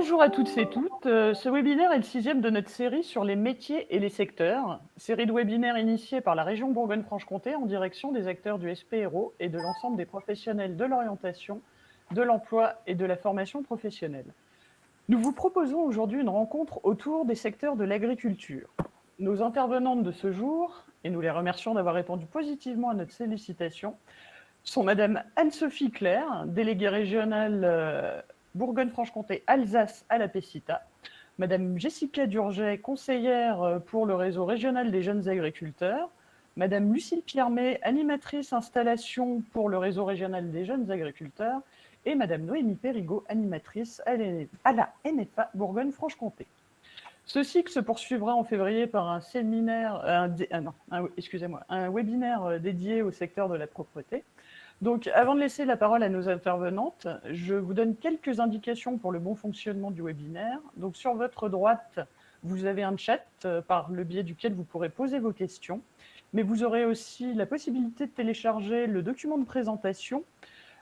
Bonjour à toutes et toutes. Ce webinaire est le sixième de notre série sur les métiers et les secteurs. Série de webinaires initiée par la région Bourgogne-Franche-Comté en direction des acteurs du SPRO et de l'ensemble des professionnels de l'orientation, de l'emploi et de la formation professionnelle. Nous vous proposons aujourd'hui une rencontre autour des secteurs de l'agriculture. Nos intervenantes de ce jour, et nous les remercions d'avoir répondu positivement à notre sollicitation, sont Madame Anne-Sophie Claire, déléguée régionale Bourgogne-Franche-Comté Alsace à la PECITA, Madame Jessica Durget, conseillère pour le réseau régional des jeunes agriculteurs, Madame Lucille Piermet, animatrice installation pour le réseau régional des jeunes agriculteurs, et Madame Noémie Périgot, animatrice à la NFA Bourgogne-Franche-Comté. Ce cycle se poursuivra en février par un séminaire, un webinaire dédié au secteur de la propreté. Donc, avant de laisser la parole à nos intervenantes, je vous donne quelques indications pour le bon fonctionnement du webinaire. Donc, sur votre droite, vous avez un chat par le biais duquel vous pourrez poser vos questions, mais vous aurez aussi la possibilité de télécharger le document de présentation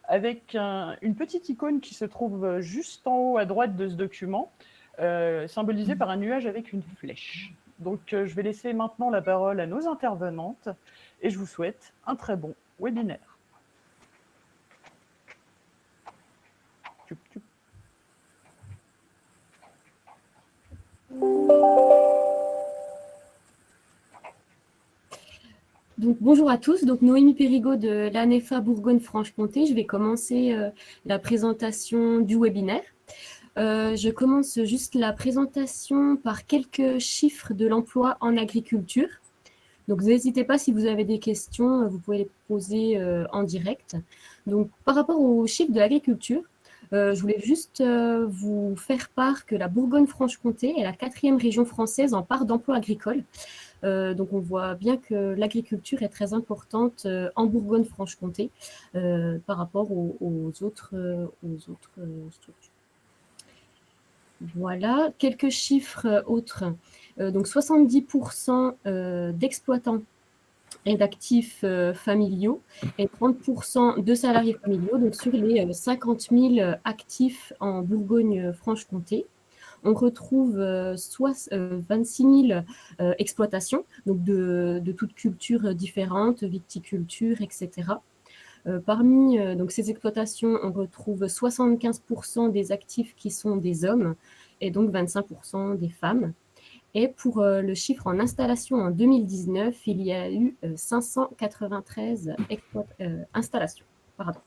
avec une petite icône qui se trouve juste en haut à droite de ce document, symbolisée par un nuage avec une flèche. Donc, je vais laisser maintenant la parole à nos intervenantes et je vous souhaite un très bon webinaire. Donc, bonjour à tous, donc Noémie Périgot de l'ANEFA Bourgogne-Franche-Comté. Je vais commencer la présentation du webinaire. Je commence juste la présentation par quelques chiffres de l'emploi en agriculture. Donc, n'hésitez pas, si vous avez des questions, vous pouvez les poser en direct. Donc, par rapport aux chiffres de l'agriculture, je voulais juste vous faire part que la Bourgogne-Franche-Comté est la 4e région française en part d'emploi agricole. Donc, on voit bien que l'agriculture est très importante en Bourgogne-Franche-Comté par rapport aux autres structures. Voilà, quelques chiffres autres. Donc, 70% d'exploitants et d'actifs familiaux et 30% de salariés familiaux, donc sur les 50 000 actifs en Bourgogne-Franche-Comté. On retrouve 26 000 exploitations, donc de toutes cultures différentes, viticulture, etc. Parmi donc ces exploitations, on retrouve 75% des actifs qui sont des hommes et donc 25% des femmes. Et pour le chiffre en installation en 2019, il y a eu 593 installations. Pardon.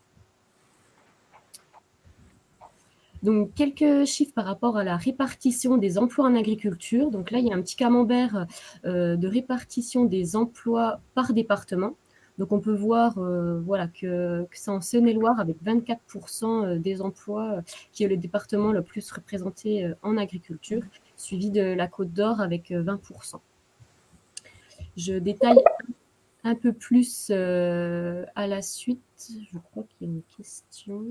Donc, quelques chiffres par rapport à la répartition des emplois en agriculture. Donc là, il y a un petit camembert de répartition des emplois par département. Donc, on peut voir voilà, que c'est en Saône-et-Loire avec 24% des emplois qui est le département le plus représenté en agriculture, suivi de la Côte d'Or avec 20%. Je détaille un peu plus à la suite. Je crois qu'il y a une question.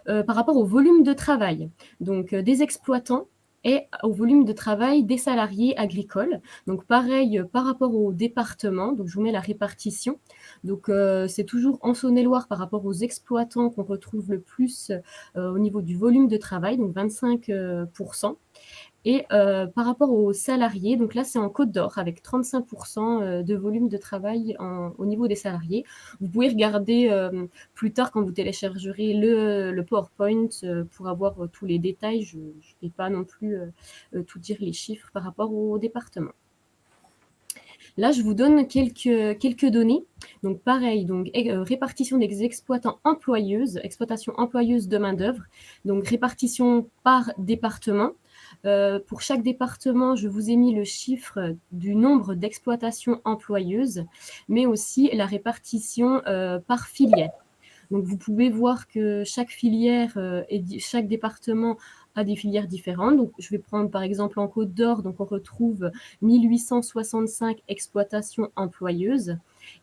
Par rapport au volume de travail, donc des exploitants et au volume de travail des salariés agricoles. Donc pareil par rapport au département, donc je vous mets la répartition. Donc c'est toujours en Saône-et-Loire par rapport aux exploitants qu'on retrouve le plus au niveau du volume de travail, donc 25%. Et par rapport aux salariés, donc là, c'est en Côte d'Or avec 35% de volume de travail au niveau des salariés. Vous pouvez regarder plus tard quand vous téléchargerez le PowerPoint pour avoir tous les détails. Je ne vais pas non plus tout dire les chiffres par rapport au département. Là, je vous donne quelques données. Donc, pareil, donc, répartition des exploitants employeuses, exploitation employeuse de main-d'œuvre. Donc, répartition par département. Pour chaque département, je vous ai mis le chiffre du nombre d'exploitations employeuses, mais aussi la répartition par filière. Donc, vous pouvez voir que chaque filière et chaque département a des filières différentes. Donc, je vais prendre par exemple en Côte d'Or, donc on retrouve 1865 exploitations employeuses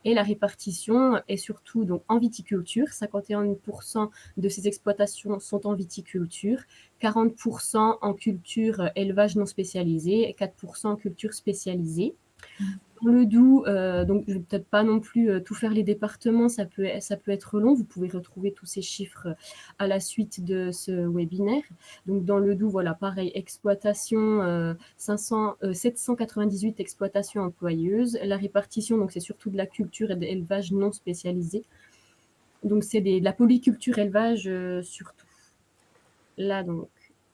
et la répartition est surtout donc en viticulture. 51% de ces exploitations sont en viticulture, 40% en culture élevage non spécialisé et 4% en culture spécialisée. Dans le Doubs, donc je ne vais peut-être pas non plus tout faire les départements, ça peut être long. Vous pouvez retrouver tous ces chiffres à la suite de ce webinaire. Donc dans le Doubs, voilà, pareil, exploitation, 798 exploitations employeuses. La répartition, donc c'est surtout de la culture et de l'élevage non spécialisé. Donc c'est de la polyculture élevage surtout. Là donc.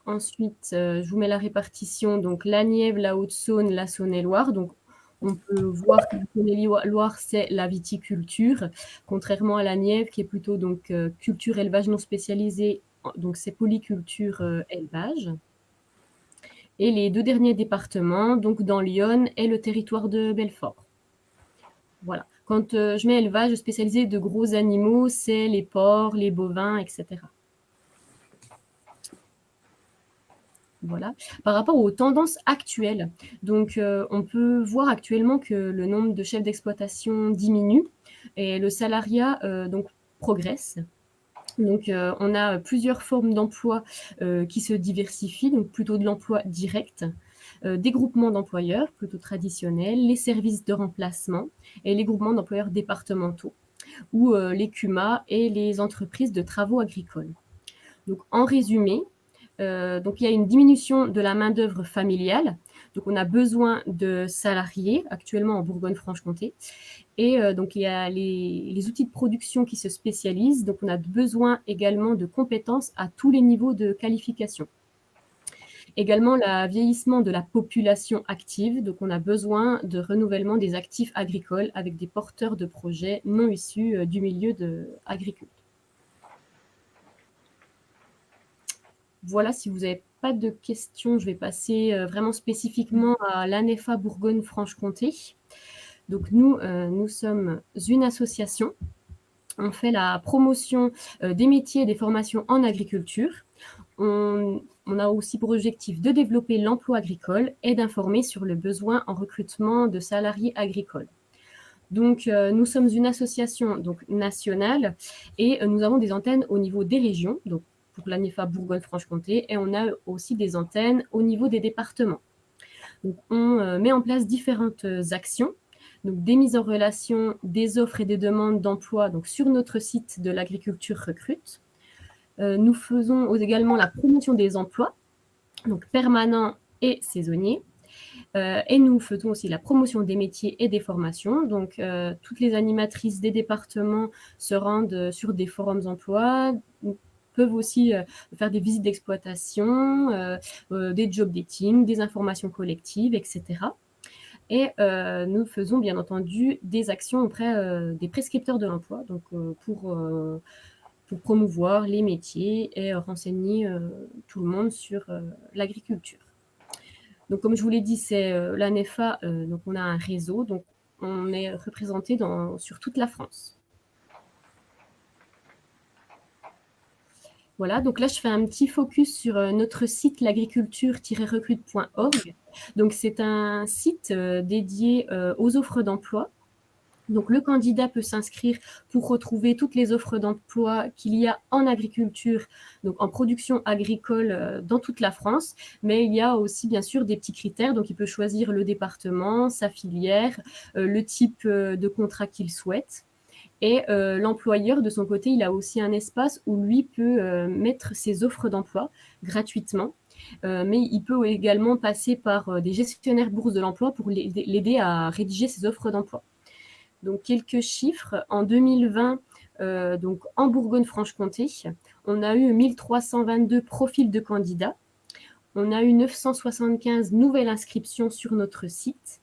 Ensuite, je vous mets la répartition, donc la Nièvre, la Haute-Saône, la Saône-et-Loire. Donc on peut voir que la Saône-et-Loire, c'est la viticulture, contrairement à la Nièvre qui est plutôt donc culture élevage non spécialisé, donc c'est polyculture élevage. Et les 2 derniers départements, donc dans l'Yonne et le territoire de Belfort. Voilà. Quand je mets élevage spécialisé de gros animaux, c'est les porcs, les bovins, etc. Voilà. Par rapport aux tendances actuelles, donc on peut voir actuellement que le nombre de chefs d'exploitation diminue et le salariat donc progresse. Donc on a plusieurs formes d'emploi qui se diversifient, donc plutôt de l'emploi direct, des groupements d'employeurs plutôt traditionnels, les services de remplacement et les groupements d'employeurs départementaux ou les CUMA et les entreprises de travaux agricoles. Donc en résumé, donc il y a une diminution de la main-d'œuvre familiale. Donc on a besoin de salariés actuellement en Bourgogne-Franche-Comté. Et donc il y a les outils de production qui se spécialisent. Donc on a besoin également de compétences à tous les niveaux de qualification. Également le vieillissement de la population active. Donc on a besoin de renouvellement des actifs agricoles avec des porteurs de projets non issus du milieu agricole. Voilà, si vous n'avez pas de questions, je vais passer vraiment spécifiquement à l'ANEFA Bourgogne-Franche-Comté. Donc nous sommes une association. On fait la promotion des métiers et des formations en agriculture. On a aussi pour objectif de développer l'emploi agricole et d'informer sur le besoin en recrutement de salariés agricoles. Donc, nous sommes une association donc, nationale et nous avons des antennes au niveau des régions, donc pour l'ANEFA Bourgogne-Franche-Comté, et on a aussi des antennes au niveau des départements. Donc, on met en place différentes actions, donc des mises en relation, des offres et des demandes d'emploi donc, sur notre site de l'agriculture recrute. Nous faisons également la promotion des emplois, donc permanents et saisonniers. Et nous faisons aussi la promotion des métiers et des formations. Donc, toutes les animatrices des départements se rendent sur des forums emploi, peuvent aussi faire des visites d'exploitation, des job dating, des informations collectives, etc. Et nous faisons bien entendu des actions auprès des prescripteurs de l'emploi, donc pour promouvoir les métiers et renseigner tout le monde sur l'agriculture. Donc, comme je vous l'ai dit, c'est l'ANEFA, donc on a un réseau, donc on est représenté sur toute la France. Voilà, donc là, je fais un petit focus sur notre site l'agriculture-recrute.org. Donc, c'est un site dédié aux offres d'emploi. Donc, le candidat peut s'inscrire pour retrouver toutes les offres d'emploi qu'il y a en agriculture, donc en production agricole dans toute la France. Mais il y a aussi, bien sûr, des petits critères. Donc, il peut choisir le département, sa filière, le type de contrat qu'il souhaite. Et l'employeur, de son côté, il a aussi un espace où lui peut mettre ses offres d'emploi gratuitement. Mais il peut également passer par des gestionnaires bourse de l'emploi pour l'aider à rédiger ses offres d'emploi. Donc, quelques chiffres. En 2020, donc en Bourgogne-Franche-Comté, on a eu 1322 profils de candidats. On a eu 975 nouvelles inscriptions sur notre site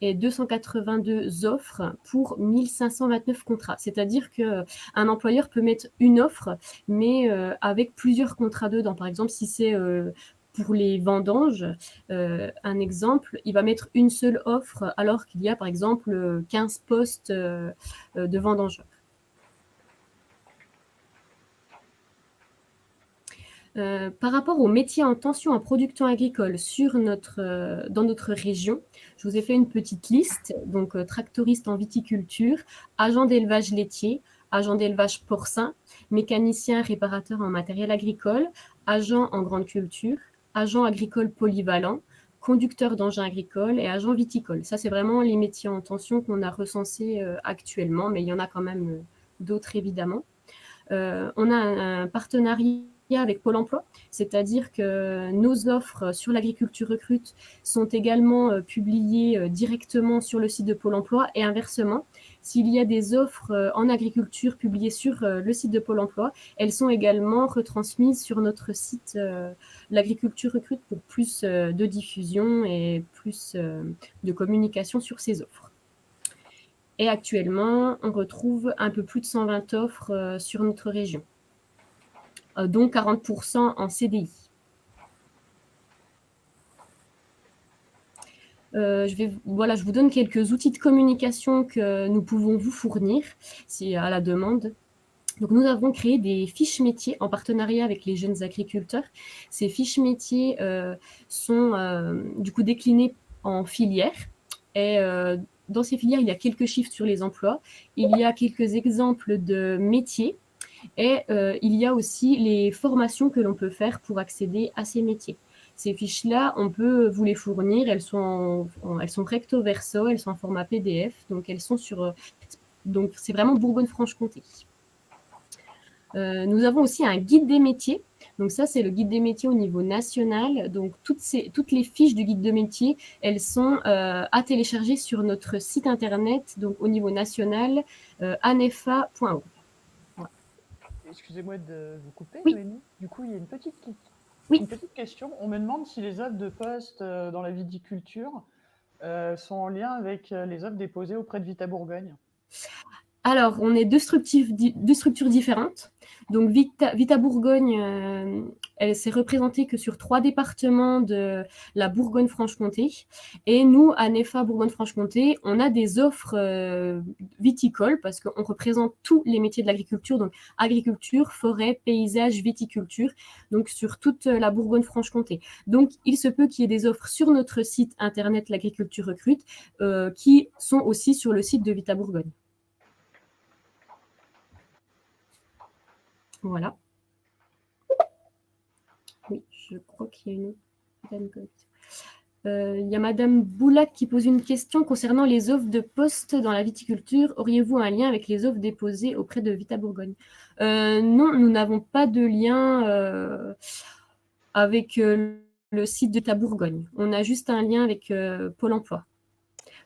et 282 offres pour 1529 contrats. C'est-à-dire qu'un employeur peut mettre une offre, mais avec plusieurs contrats dedans. Par exemple, si c'est pour les vendanges, un exemple, il va mettre une seule offre alors qu'il y a, par exemple, 15 postes de vendangeurs. Par rapport aux métiers en tension en production agricole dans notre région, je vous ai fait une petite liste. Donc, tractoriste en viticulture, agent d'élevage laitier, agent d'élevage porcin, mécanicien réparateur en matériel agricole, agent en grande culture, agent agricole polyvalent, conducteur d'engins agricoles et agent viticole. Ça, c'est vraiment les métiers en tension qu'on a recensés actuellement, mais il y en a quand même d'autres évidemment. On a un partenariat avec Pôle emploi, c'est-à-dire que nos offres sur l'agriculture recrute sont également publiées directement sur le site de Pôle emploi et inversement. S'il y a des offres en agriculture publiées sur le site de Pôle emploi, elles sont également retransmises sur notre site l'agriculture recrute pour plus de diffusion et plus de communication sur ces offres. Et actuellement, on retrouve un peu plus de 120 offres sur notre région, dont 40% en CDI. Je vous donne quelques outils de communication que nous pouvons vous fournir si à la demande. Donc, nous avons créé des fiches métiers en partenariat avec les jeunes agriculteurs. Ces fiches métiers sont du coup déclinées en filières et dans ces filières, il y a quelques chiffres sur les emplois, il y a quelques exemples de métiers et il y a aussi les formations que l'on peut faire pour accéder à ces métiers. Ces fiches-là, on peut vous les fournir, elles sont recto verso, elles sont en format PDF, donc elles sont donc c'est vraiment Bourgogne-Franche-Comté. Nous avons aussi un guide des métiers. Donc ça, c'est le guide des métiers au niveau national. Donc toutes les fiches du guide de métiers, elles sont à télécharger sur notre site internet, donc au niveau national, anefa.org. Voilà. Excusez-moi de vous couper, oui. Noémie. Du coup, il y a une petite question. On me demande si les offres de poste dans la viticulture sont en lien avec les offres déposées auprès de Vita Bourgogne. Alors, on est deux structures différentes. Donc, Vita Bourgogne, elle s'est représentée que sur 3 départements de la Bourgogne-Franche-Comté. Et nous, à NEFA Bourgogne-Franche-Comté, on a des offres viticoles parce qu'on représente tous les métiers de l'agriculture, donc agriculture, forêt, paysage, viticulture, donc sur toute la Bourgogne-Franche-Comté. Donc, il se peut qu'il y ait des offres sur notre site internet l'agriculture recrute qui sont aussi sur le site de Vita Bourgogne. Voilà. Oui, je crois qu'il y a une autre. Il y a Madame Boulac qui pose une question concernant les offres de poste dans la viticulture. Auriez-vous un lien avec les offres déposées auprès de Vita Bourgogne ? Non, nous n'avons pas de lien avec le site de Vita Bourgogne. On a juste un lien avec Pôle emploi.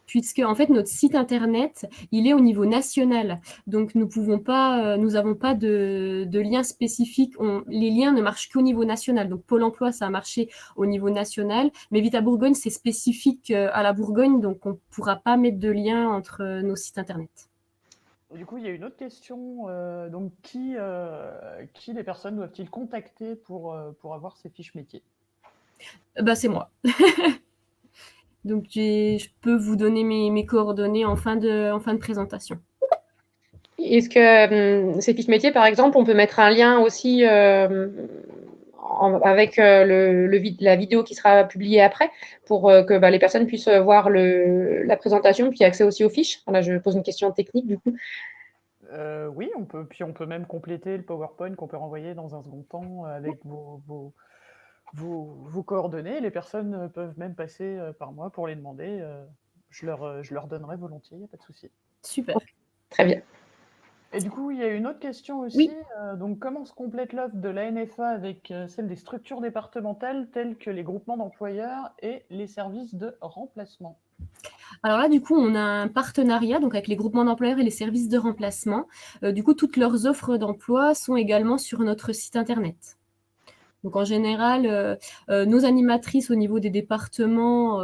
Puisque en fait notre site internet il est au niveau national, donc nous n'avons pas de lien spécifique. Les liens ne marchent qu'au niveau national. Donc Pôle emploi ça a marché au niveau national, mais Vita Bourgogne c'est spécifique à la Bourgogne, donc on ne pourra pas mettre de lien entre nos sites internet. Et du coup, il y a une autre question. Donc, qui les personnes doivent-ils contacter pour avoir ces fiches métiers ? C'est moi. Donc, je peux vous donner mes coordonnées en fin de présentation. Est-ce que ces fiches métiers, par exemple, on peut mettre un lien aussi avec la vidéo qui sera publiée après pour que les personnes puissent voir la présentation puis accès aussi aux fiches. Voilà, je pose une question technique du coup. Oui, on peut même compléter le PowerPoint qu'on peut renvoyer dans un second temps avec vos coordonnées. Les personnes peuvent même passer par moi pour les demander. Je leur donnerai volontiers, il n'y a pas de souci. Super. Okay. Très bien. Et du coup, il y a une autre question aussi. Oui. Donc, comment se complète l'offre de la NFA avec celle des structures départementales telles que les groupements d'employeurs et les services de remplacement ? Alors là, du coup, on a un partenariat donc avec les groupements d'employeurs et les services de remplacement. Du coup, toutes leurs offres d'emploi sont également sur notre site internet. Donc en général, nos animatrices au niveau des départements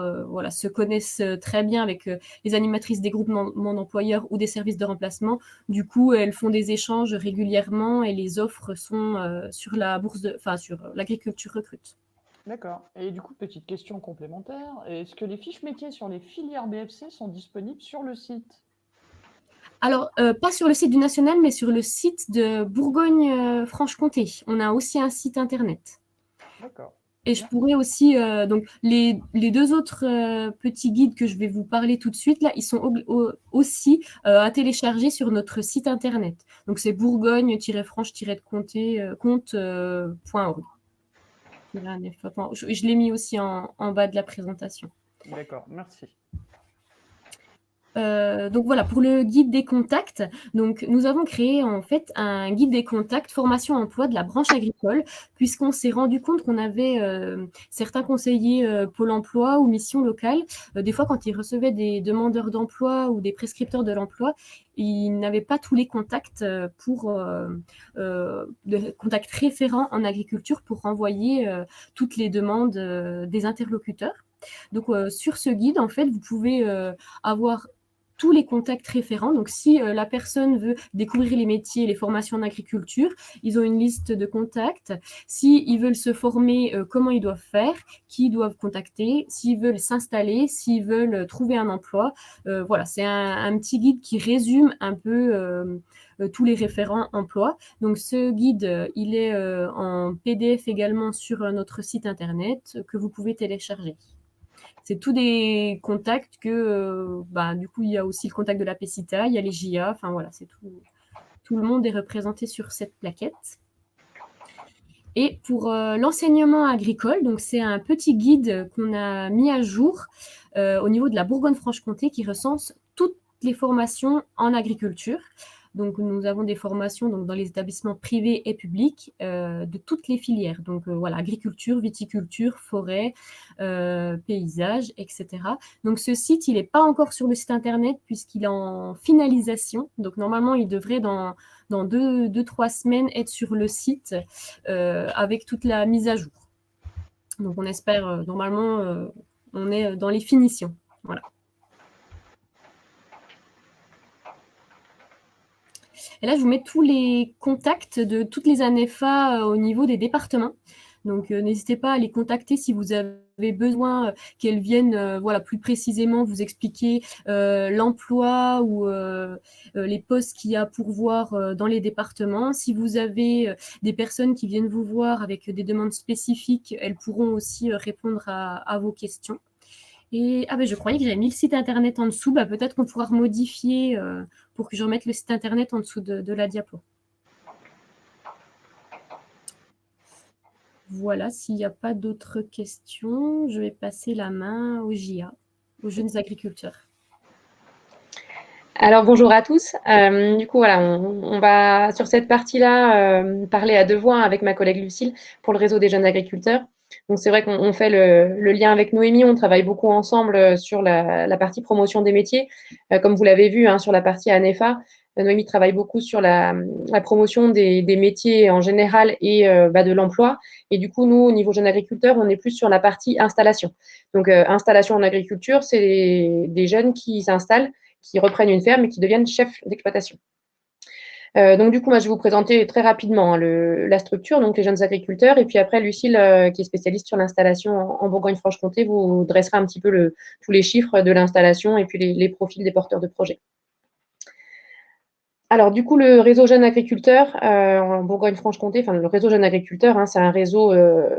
se connaissent très bien avec les animatrices des groupements d'employeurs ou des services de remplacement. Du coup, elles font des échanges régulièrement et les offres sont sur sur l'agriculture recrute. D'accord. Et du coup, petite question complémentaire, est-ce que les fiches métiers sur les filières BFC sont disponibles sur le site ? Alors, pas sur le site du national, mais sur le site de Bourgogne-Franche-Comté. On a aussi un site internet. D'accord. Et je pourrais aussi, donc les 2 autres petits guides que je vais vous parler tout de suite, là, ils sont aussi à télécharger sur notre site internet. Donc c'est bourgogne-franche-comté.org. Bon, je l'ai mis aussi en bas de la présentation. D'accord, merci. Donc voilà, pour le guide des contacts, donc nous avons créé en fait un guide des contacts formation emploi de la branche agricole, puisqu'on s'est rendu compte qu'on avait certains conseillers Pôle emploi ou mission locale, des fois quand ils recevaient des demandeurs d'emploi ou des prescripteurs de l'emploi, ils n'avaient pas tous les contacts de contacts référents en agriculture pour renvoyer toutes les demandes des interlocuteurs. Donc sur ce guide, en fait, vous pouvez avoir tous les contacts référents. Donc, si la personne veut découvrir les métiers et les formations en agriculture, ils ont une liste de contacts. S'ils veulent se former, comment ils doivent faire, qui ils doivent contacter, s'ils veulent s'installer, s'ils veulent trouver un emploi. Voilà, c'est un petit guide qui résume un peu tous les référents emploi. Donc, ce guide, il est en PDF également sur notre site internet que vous pouvez télécharger. C'est tous des contacts que, du coup, il y a aussi le contact de la PECITA, il y a les JA, enfin voilà, c'est tout le monde est représenté sur cette plaquette. Et pour l'enseignement agricole, donc c'est un petit guide qu'on a mis à jour au niveau de la Bourgogne-Franche-Comté qui recense toutes les formations en agriculture. Donc, nous avons des formations donc, dans les établissements privés et publics de toutes les filières. Donc, voilà, agriculture, viticulture, forêt, paysage, etc. Donc, ce site, il n'est pas encore sur le site internet puisqu'il est en finalisation. Donc, normalement, il devrait dans 2-3 semaines être sur le site avec toute la mise à jour. Donc, on espère, normalement, on est dans les finitions. Voilà. Et là, je vous mets tous les contacts de toutes les ANEFA au niveau des départements. Donc, n'hésitez pas à les contacter si vous avez besoin qu'elles viennent plus précisément vous expliquer l'emploi ou les postes qu'il y a pour voir dans les départements. Si vous avez des personnes qui viennent vous voir avec des demandes spécifiques, elles pourront aussi répondre à vos questions. Et je croyais que j'avais mis le site internet en dessous. Peut-être qu'on pourra remodifier pour que je remette le site internet en dessous de la diapo. Voilà, s'il n'y a pas d'autres questions, je vais passer la main aux JA, aux jeunes agriculteurs. Alors bonjour à tous. Du coup, voilà, on va sur cette partie-là parler à deux voix avec ma collègue Lucille pour le réseau des jeunes agriculteurs. Donc c'est vrai qu'on fait le lien avec Noémie, on travaille beaucoup ensemble sur la partie promotion des métiers. Comme vous l'avez vu sur la partie ANEFA, Noémie travaille beaucoup sur la promotion des métiers en général et de l'emploi. Et du coup, nous, au niveau jeunes agriculteurs, on est plus sur la partie installation. Donc installation en agriculture, c'est des jeunes qui s'installent, qui reprennent une ferme et qui deviennent chefs d'exploitation. Donc, du coup, moi, je vais vous présenter très rapidement la structure, donc les jeunes agriculteurs. Et puis après, Lucille, qui est spécialiste sur l'installation en Bourgogne-Franche-Comté, vous dressera un petit peu tous les chiffres de l'installation et puis les profils des porteurs de projets. Alors, du coup, le réseau jeunes agriculteurs en Bourgogne-Franche-Comté, enfin, le réseau jeunes agriculteurs, c'est un réseau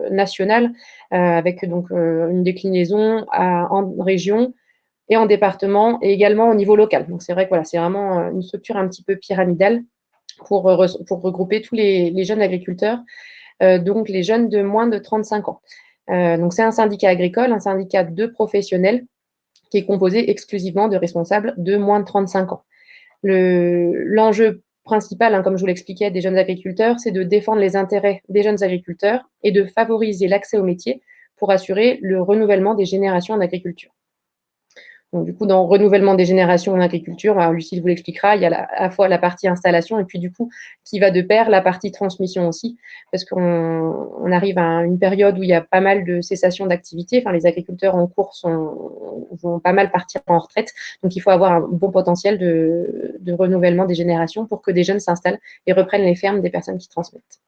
national avec donc une déclinaison en région et en département et également au niveau local. Donc, c'est vrai que voilà, c'est vraiment une structure un petit peu pyramidale pour regrouper tous les jeunes agriculteurs, donc les jeunes de moins de 35 ans. Donc, c'est un syndicat agricole, un syndicat de professionnels qui est composé exclusivement de responsables de moins de 35 ans. L'enjeu principal, comme je vous l'expliquais, des jeunes agriculteurs, c'est de défendre les intérêts des jeunes agriculteurs et de favoriser l'accès au métier pour assurer le renouvellement des générations en agriculture. Donc, du coup, dans le renouvellement des générations en agriculture, Lucille vous l'expliquera, il y a à la fois la partie installation et puis du coup, qui va de pair, la partie transmission aussi, parce qu'on arrive à une période où il y a pas mal de cessation d'activité. Enfin, les agriculteurs en cours vont pas mal partir en retraite. Donc, il faut avoir un bon potentiel de renouvellement des générations pour que des jeunes s'installent et reprennent les fermes des personnes qui transmettent.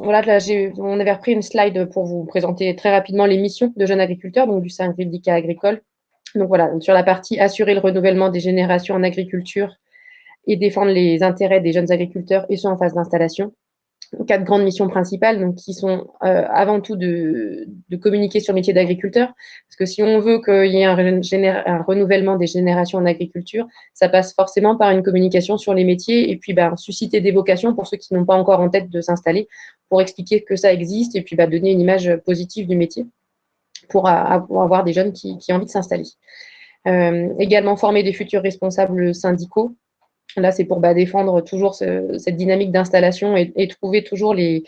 Voilà, là, on avait repris une slide pour vous présenter très rapidement les missions de jeunes agriculteurs, donc du syndicat agricole. Donc voilà, sur la partie assurer le renouvellement des générations en agriculture et défendre les intérêts des jeunes agriculteurs et ceux en phase d'installation. 4 grandes missions principales, donc qui sont avant tout de communiquer sur le métier d'agriculteur, parce que si on veut qu'il y ait un renouvellement des générations en agriculture, ça passe forcément par une communication sur les métiers et puis susciter des vocations pour ceux qui n'ont pas encore en tête de s'installer, pour expliquer que ça existe et puis donner une image positive du métier pour avoir des jeunes qui ont envie de s'installer. Également former des futurs responsables syndicaux. Là, c'est pour défendre toujours cette dynamique d'installation et trouver toujours les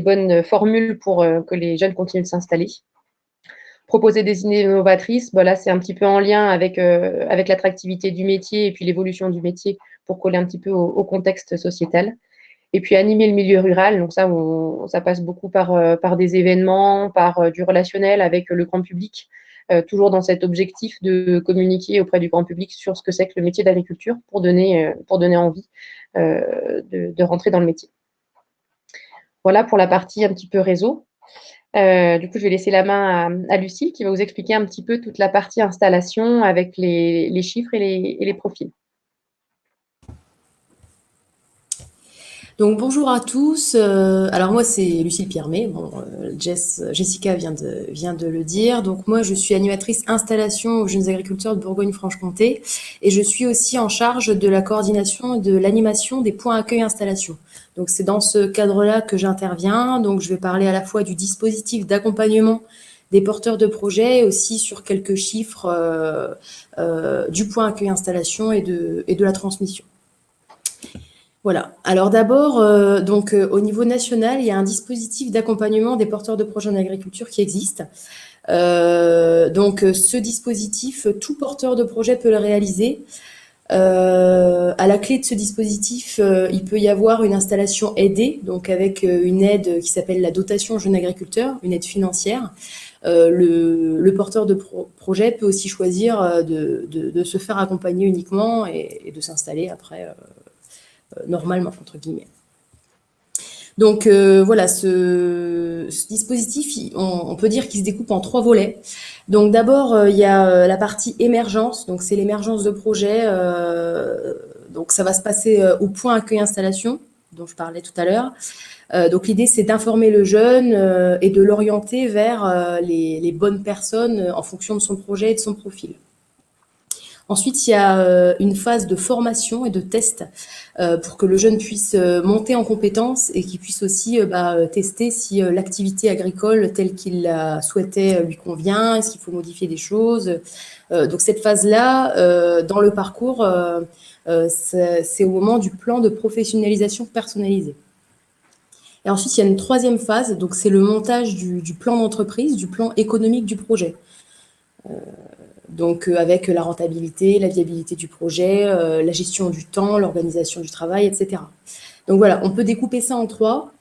bonnes formules pour que les jeunes continuent de s'installer. Proposer des idées innovatrices, là, c'est un petit peu en lien avec l'attractivité du métier et puis l'évolution du métier pour coller un petit peu au contexte sociétal. Et puis animer le milieu rural, donc ça passe beaucoup par des événements, par du relationnel avec le grand public, toujours dans cet objectif de communiquer auprès du grand public sur ce que c'est que le métier d'agriculture pour donner envie de rentrer dans le métier. Voilà pour la partie un petit peu réseau. Du coup, je vais laisser la main à Lucie qui va vous expliquer un petit peu toute la partie installation avec les chiffres et les profils. Donc bonjour à tous. Alors moi c'est Lucille Piermet. Bon, Jessica vient de le dire. Donc moi je suis animatrice installation aux jeunes agriculteurs de Bourgogne-Franche-Comté et je suis aussi en charge de la coordination et de l'animation des points accueil installation. Donc c'est dans ce cadre-là que j'interviens. Donc je vais parler à la fois du dispositif d'accompagnement des porteurs de projets et aussi sur quelques chiffres du point accueil installation et de la transmission. Voilà. Alors d'abord, au niveau national, il y a un dispositif d'accompagnement des porteurs de projets en agriculture qui existe. Ce dispositif, tout porteur de projet peut le réaliser. À la clé de ce dispositif, il peut y avoir une installation aidée, donc avec une aide qui s'appelle la dotation jeune agriculteur, une aide financière. Le porteur de projet peut aussi choisir de se faire accompagner uniquement et de s'installer après normalement, entre guillemets. Donc voilà, ce dispositif, on peut dire qu'il se découpe en 3 volets. Donc d'abord, il y a la partie émergence, donc c'est l'émergence de projet. Donc ça va se passer au point accueil installation, dont je parlais tout à l'heure. Donc l'idée, c'est d'informer le jeune et de l'orienter vers les bonnes personnes en fonction de son projet et de son profil. Ensuite, il y a une phase de formation et de test pour que le jeune puisse monter en compétences et qu'il puisse aussi tester si l'activité agricole telle qu'il la souhaitait lui convient, est-ce qu'il faut modifier des choses. Donc cette phase-là, dans le parcours, c'est au moment du plan de professionnalisation personnalisé. Et ensuite, il y a une 3e phase, donc c'est le montage du plan d'entreprise, du plan économique du projet. Donc avec la rentabilité, la viabilité du projet, la gestion du temps, l'organisation du travail, etc. Donc voilà, on peut découper ça en 3.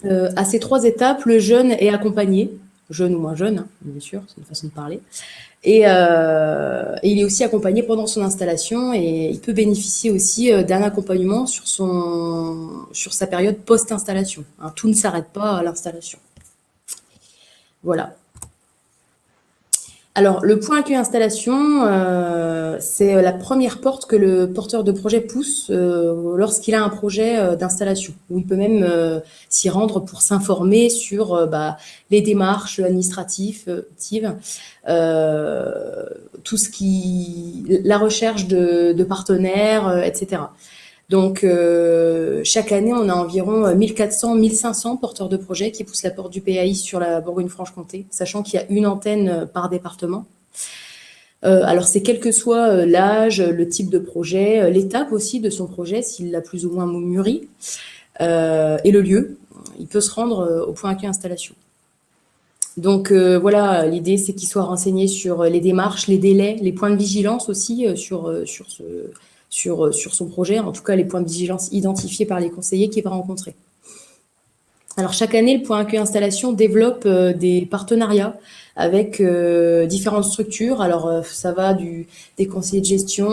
À ces 3 étapes, le jeune est accompagné, jeune ou moins jeune, hein, bien sûr, c'est une façon de parler. Et il est aussi accompagné pendant son installation et il peut bénéficier aussi d'un accompagnement sur sa période post-installation. Hein, tout ne s'arrête pas à l'installation. Voilà. Alors, le point accueil installation, c'est la première porte que le porteur de projet pousse lorsqu'il a un projet d'installation, où il peut même s'y rendre pour s'informer sur les démarches administratives, tout ce la recherche de partenaires, etc. Donc, chaque année, on a environ 1400-1500 porteurs de projets qui poussent la porte du PAI sur la Bourgogne-Franche-Comté, sachant qu'il y a une antenne par département. Alors, c'est quel que soit l'âge, le type de projet, l'étape aussi de son projet, s'il l'a plus ou moins mûri, et le lieu. Il peut se rendre au point accueil installation. Donc, voilà, l'idée, c'est qu'il soit renseigné sur les démarches, les délais, les points de vigilance aussi sur son projet, en tout cas les points de vigilance identifiés par les conseillers qu'il va rencontrer. Alors chaque année, le point accueil installation développe des partenariats avec différentes structures. Alors ça va des conseillers de gestion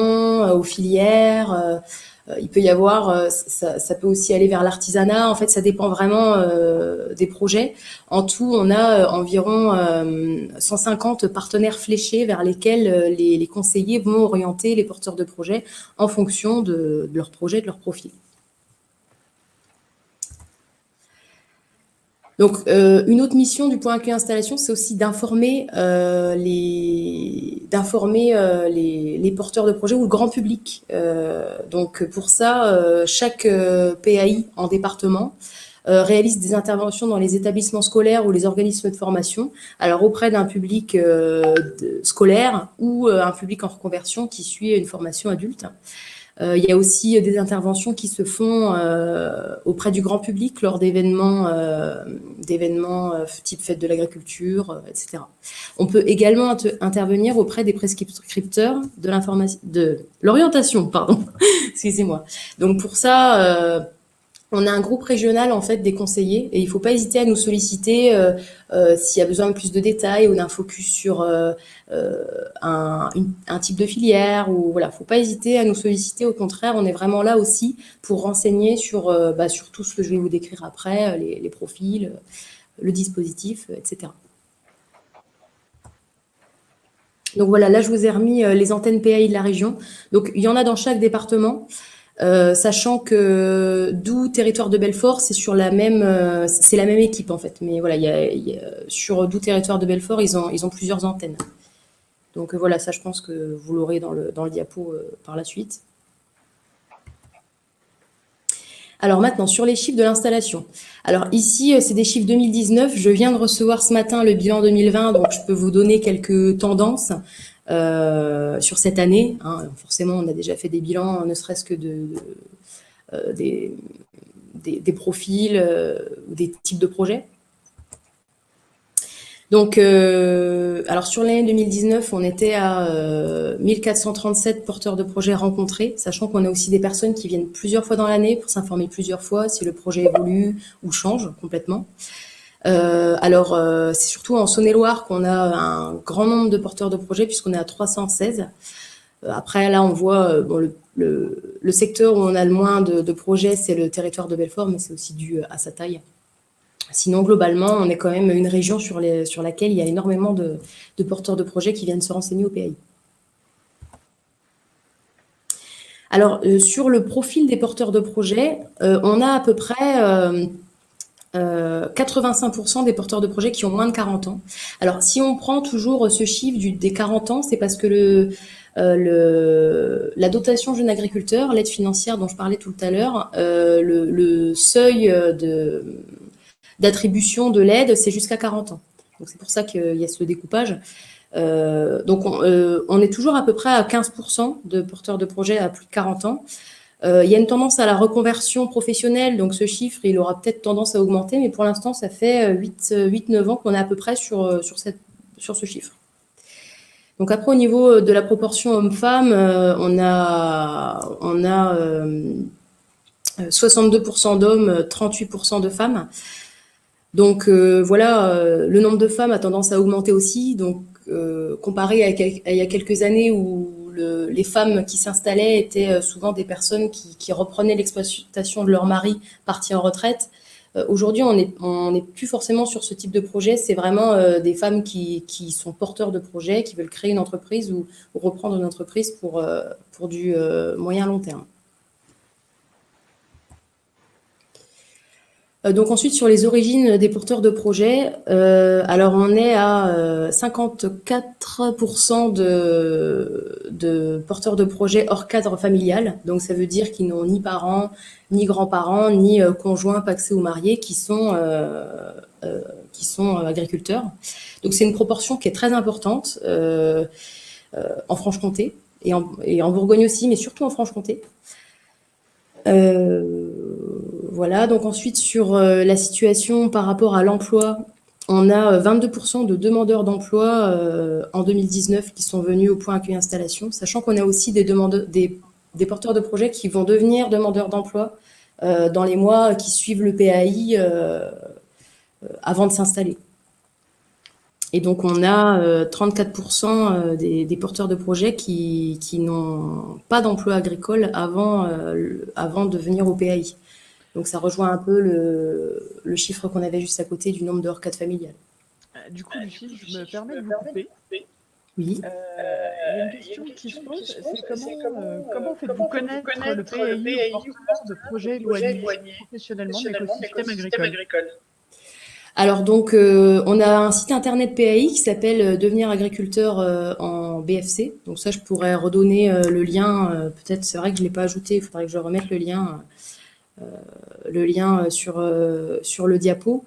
aux filières. Il peut y avoir, ça peut aussi aller vers l'artisanat. En fait, ça dépend vraiment des projets. En tout, on a environ 150 partenaires fléchés vers lesquels les conseillers vont orienter les porteurs de projets en fonction de leur projet, de leur profil. Donc, une autre mission du point accueil installation, c'est aussi d'informer les porteurs de projets ou le grand public. Donc, pour ça, chaque PAI en département réalise des interventions dans les établissements scolaires ou les organismes de formation, alors auprès d'un public scolaire ou un public en reconversion qui suit une formation adulte. Il y a aussi des interventions qui se font auprès du grand public lors d'événements type fête de l'agriculture, etc. On peut également intervenir auprès des prescripteurs de l'orientation, pardon, excusez-moi. Donc pour ça, on a un groupe régional en fait des conseillers et il ne faut pas hésiter à nous solliciter s'il y a besoin de plus de détails ou d'un focus sur un type de filière ou voilà, faut pas hésiter à nous solliciter. Au contraire, on est vraiment là aussi pour renseigner sur tout ce que je vais vous décrire après, les profils, le dispositif, etc. Donc voilà, là je vous ai remis les antennes PAI de la région. Donc il y en a dans chaque département. Sachant que Doubs, territoire de Belfort, c'est la même équipe en fait. Mais voilà, sur Doubs, territoire de Belfort, ils ont plusieurs antennes. Donc voilà, ça je pense que vous l'aurez dans le diapo par la suite. Alors maintenant, sur les chiffres de l'installation. Alors ici, c'est des chiffres 2019. Je viens de recevoir ce matin le bilan 2020, donc je peux vous donner quelques tendances. Sur cette année, hein, forcément, on a déjà fait des bilans, ne serait-ce que des profils ou des types de projets. Donc, alors sur l'année 2019, on était à 1437 porteurs de projets rencontrés, sachant qu'on a aussi des personnes qui viennent plusieurs fois dans l'année pour s'informer plusieurs fois si le projet évolue ou change complètement. C'est surtout en Saône-et-Loire qu'on a un grand nombre de porteurs de projets puisqu'on est à 316. Après, là, on voit le secteur où on a le moins de projets, c'est le territoire de Belfort, mais c'est aussi dû à sa taille. Sinon, globalement, on est quand même une région sur laquelle il y a énormément de porteurs de projets qui viennent se renseigner au PAI. Alors, sur le profil des porteurs de projets, on a à peu près 85% des porteurs de projets qui ont moins de 40 ans. Alors, si on prend toujours ce chiffre des 40 ans, c'est parce que la dotation jeune agriculteur, l'aide financière dont je parlais tout à l'heure, le seuil d'attribution de l'aide, c'est jusqu'à 40 ans. Donc, c'est pour ça qu'il y a ce découpage. Donc, on est toujours à peu près à 15% de porteurs de projets à plus de 40 ans. Il y a une tendance à la reconversion professionnelle, donc ce chiffre, il aura peut-être tendance à augmenter, mais pour l'instant, ça fait 8-9 ans qu'on est à peu près sur ce chiffre. Donc après, au niveau de la proportion homme-femme, on a 62% d'hommes, 38% de femmes. Donc voilà, le nombre de femmes a tendance à augmenter aussi. Donc comparé à il y a quelques années où les femmes qui s'installaient étaient souvent des personnes qui reprenaient l'exploitation de leur mari parti en retraite. Aujourd'hui, on n'est plus forcément sur ce type de projet. C'est vraiment des femmes qui sont porteurs de projets, qui veulent créer une entreprise ou reprendre une entreprise pour du moyen long terme. Donc ensuite, sur les origines des porteurs de projets, alors on est à 54% de porteurs de projets hors cadre familial. Donc ça veut dire qu'ils n'ont ni parents, ni grands-parents, ni conjoints, pacsés ou mariés qui sont agriculteurs. Donc c'est une proportion qui est très importante en Franche-Comté et en Bourgogne aussi, mais surtout en Franche-Comté. Voilà, donc ensuite sur la situation par rapport à l'emploi, on a 22% de demandeurs d'emploi en 2019 qui sont venus au point accueil installation, sachant qu'on a aussi des porteurs de projets qui vont devenir demandeurs d'emploi dans les mois qui suivent le PAI avant de s'installer. Et donc, on a 34% des porteurs de projets qui n'ont pas d'emploi agricole avant de venir au PAI. Donc, ça rejoint un peu le chiffre qu'on avait juste à côté du nombre de hors-cadre familial. Du coup, Lucie, je me permets de vous couper. Oui. Il y a une question qui se pose, c'est comment faites-vous connaître le PAI aux porteurs de projets éloignés professionnellement de l'écosystème agricole ? Alors donc, on a un site internet PAI qui s'appelle Devenir agriculteur en BFC. Donc ça, je pourrais redonner le lien. Peut-être, c'est vrai que je l'ai pas ajouté. Il faudrait que je remette le lien sur le diapo.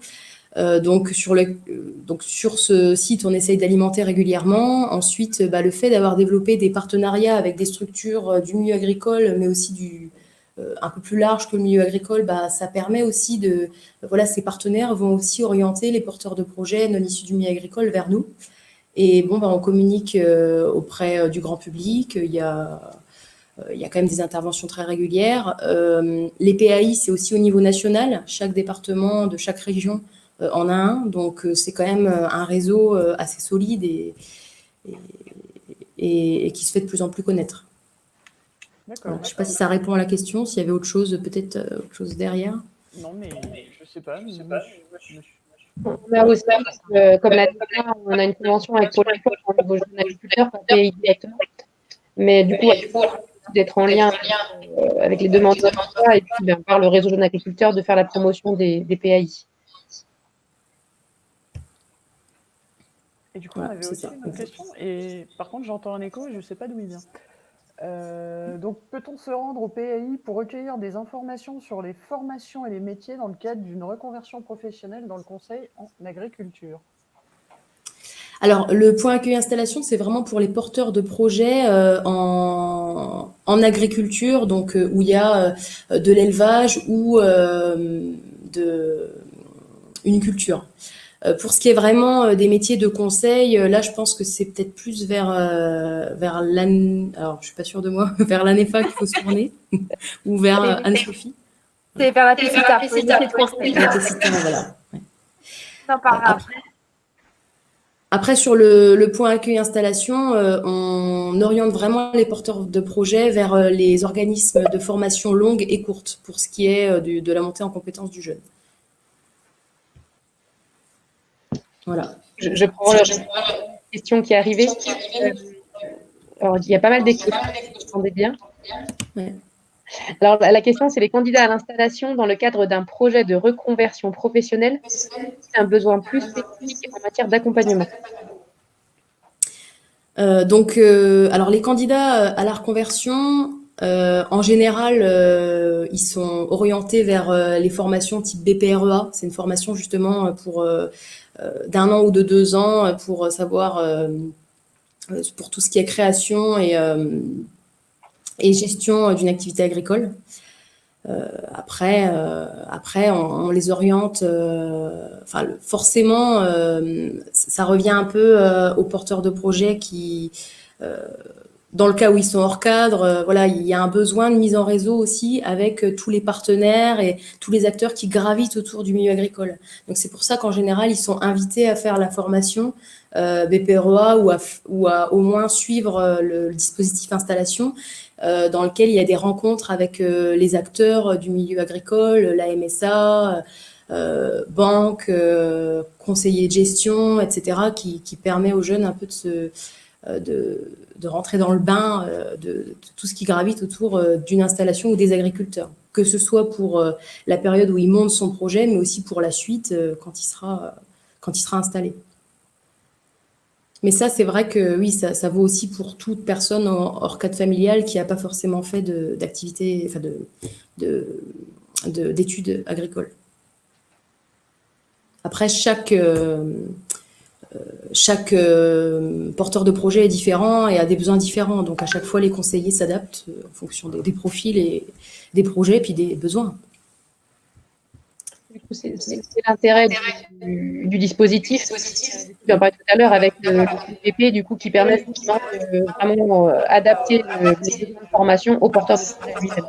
Donc sur ce site, on essaye d'alimenter régulièrement. Ensuite, le fait d'avoir développé des partenariats avec des structures du milieu agricole, mais aussi un peu plus large que le milieu agricole, ça permet aussi ces partenaires vont aussi orienter les porteurs de projets non issus du milieu agricole vers nous. Et on communique auprès du grand public. Il y a quand même des interventions très régulières. Les PAI, c'est aussi au niveau national. Chaque département de chaque région en a un. Donc, c'est quand même un réseau assez solide et qui se fait de plus en plus connaître. D'accord. Voilà. Je ne sais pas si ça répond à la question, s'il y avait autre chose, peut-être autre chose derrière. Non, mais je sais pas. On a aussi, comme l'a dit Claire, on a une convention avec Pôle emploi au niveau jeune agriculteur, pas PAI directeur. Mais du coup, d'être en lien avec les demandeurs d'emploi et puis par le réseau jeunes agriculteurs de faire la promotion des PAI. Et du coup, on avait aussi une autre question. Et par contre, j'entends un écho et je ne sais pas d'où il vient. Donc, peut-on se rendre au PAI pour recueillir des informations sur les formations et les métiers dans le cadre d'une reconversion professionnelle dans le conseil en agriculture? Alors, le point accueil installation, c'est vraiment pour les porteurs de projets en agriculture, donc où il y a de l'élevage ou une culture. Pour ce qui est vraiment des métiers de conseil, là, je pense que c'est peut-être plus vers alors je suis pas sûre de moi, vers l'ANEFA qu'il faut se tourner, ou vers Anne-Sophie. C'est vers la TECITA, pour les métiers de conseil. La TECITA, voilà. Ouais. On en parlera après. Après, sur le point accueil installation, on oriente vraiment les porteurs de projets vers les organismes de formation longue et courte pour ce qui est de la montée en compétences du jeune. Voilà. Je prends la question qui est arrivée. Alors, il y a pas mal d'équipes, vous entendez bien. Ouais. Alors, la question, c'est les candidats à l'installation dans le cadre d'un projet de reconversion professionnelle, c'est un besoin plus spécifique en matière d'accompagnement. Alors les candidats à la reconversion, en général, ils sont orientés vers les formations type BPREA. C'est une formation justement pour d'1 an ou de 2 ans pour savoir pour tout ce qui est création et gestion d'une activité agricole. Après, on les oriente. Forcément, ça revient un peu aux porteurs de projets qui, dans le cas où ils sont hors cadre, il y a un besoin de mise en réseau aussi avec tous les partenaires et tous les acteurs qui gravitent autour du milieu agricole. Donc c'est pour ça qu'en général, ils sont invités à faire la formation BPREA ou à au moins suivre le dispositif installation. Dans lequel il y a des rencontres avec les acteurs du milieu agricole, la MSA, banques, conseillers de gestion, etc., qui permet aux jeunes un peu de rentrer dans le bain de tout ce qui gravite autour d'une installation ou des agriculteurs, que ce soit pour la période où il monte son projet, mais aussi pour la suite quand il sera installé. Mais ça, c'est vrai que oui, ça vaut aussi pour toute personne hors cadre familial qui n'a pas forcément fait d'activité, enfin d'études agricoles. Après, chaque porteur de projet est différent et a des besoins différents. Donc, à chaque fois, les conseillers s'adaptent en fonction des profils et des projets, puis des besoins. Du coup, c'est l'intérêt du dispositif. J'en parlais tout à l'heure avec le PPP, du coup, qui permet de vraiment adapter les formation aux porteurs de projet lui-même.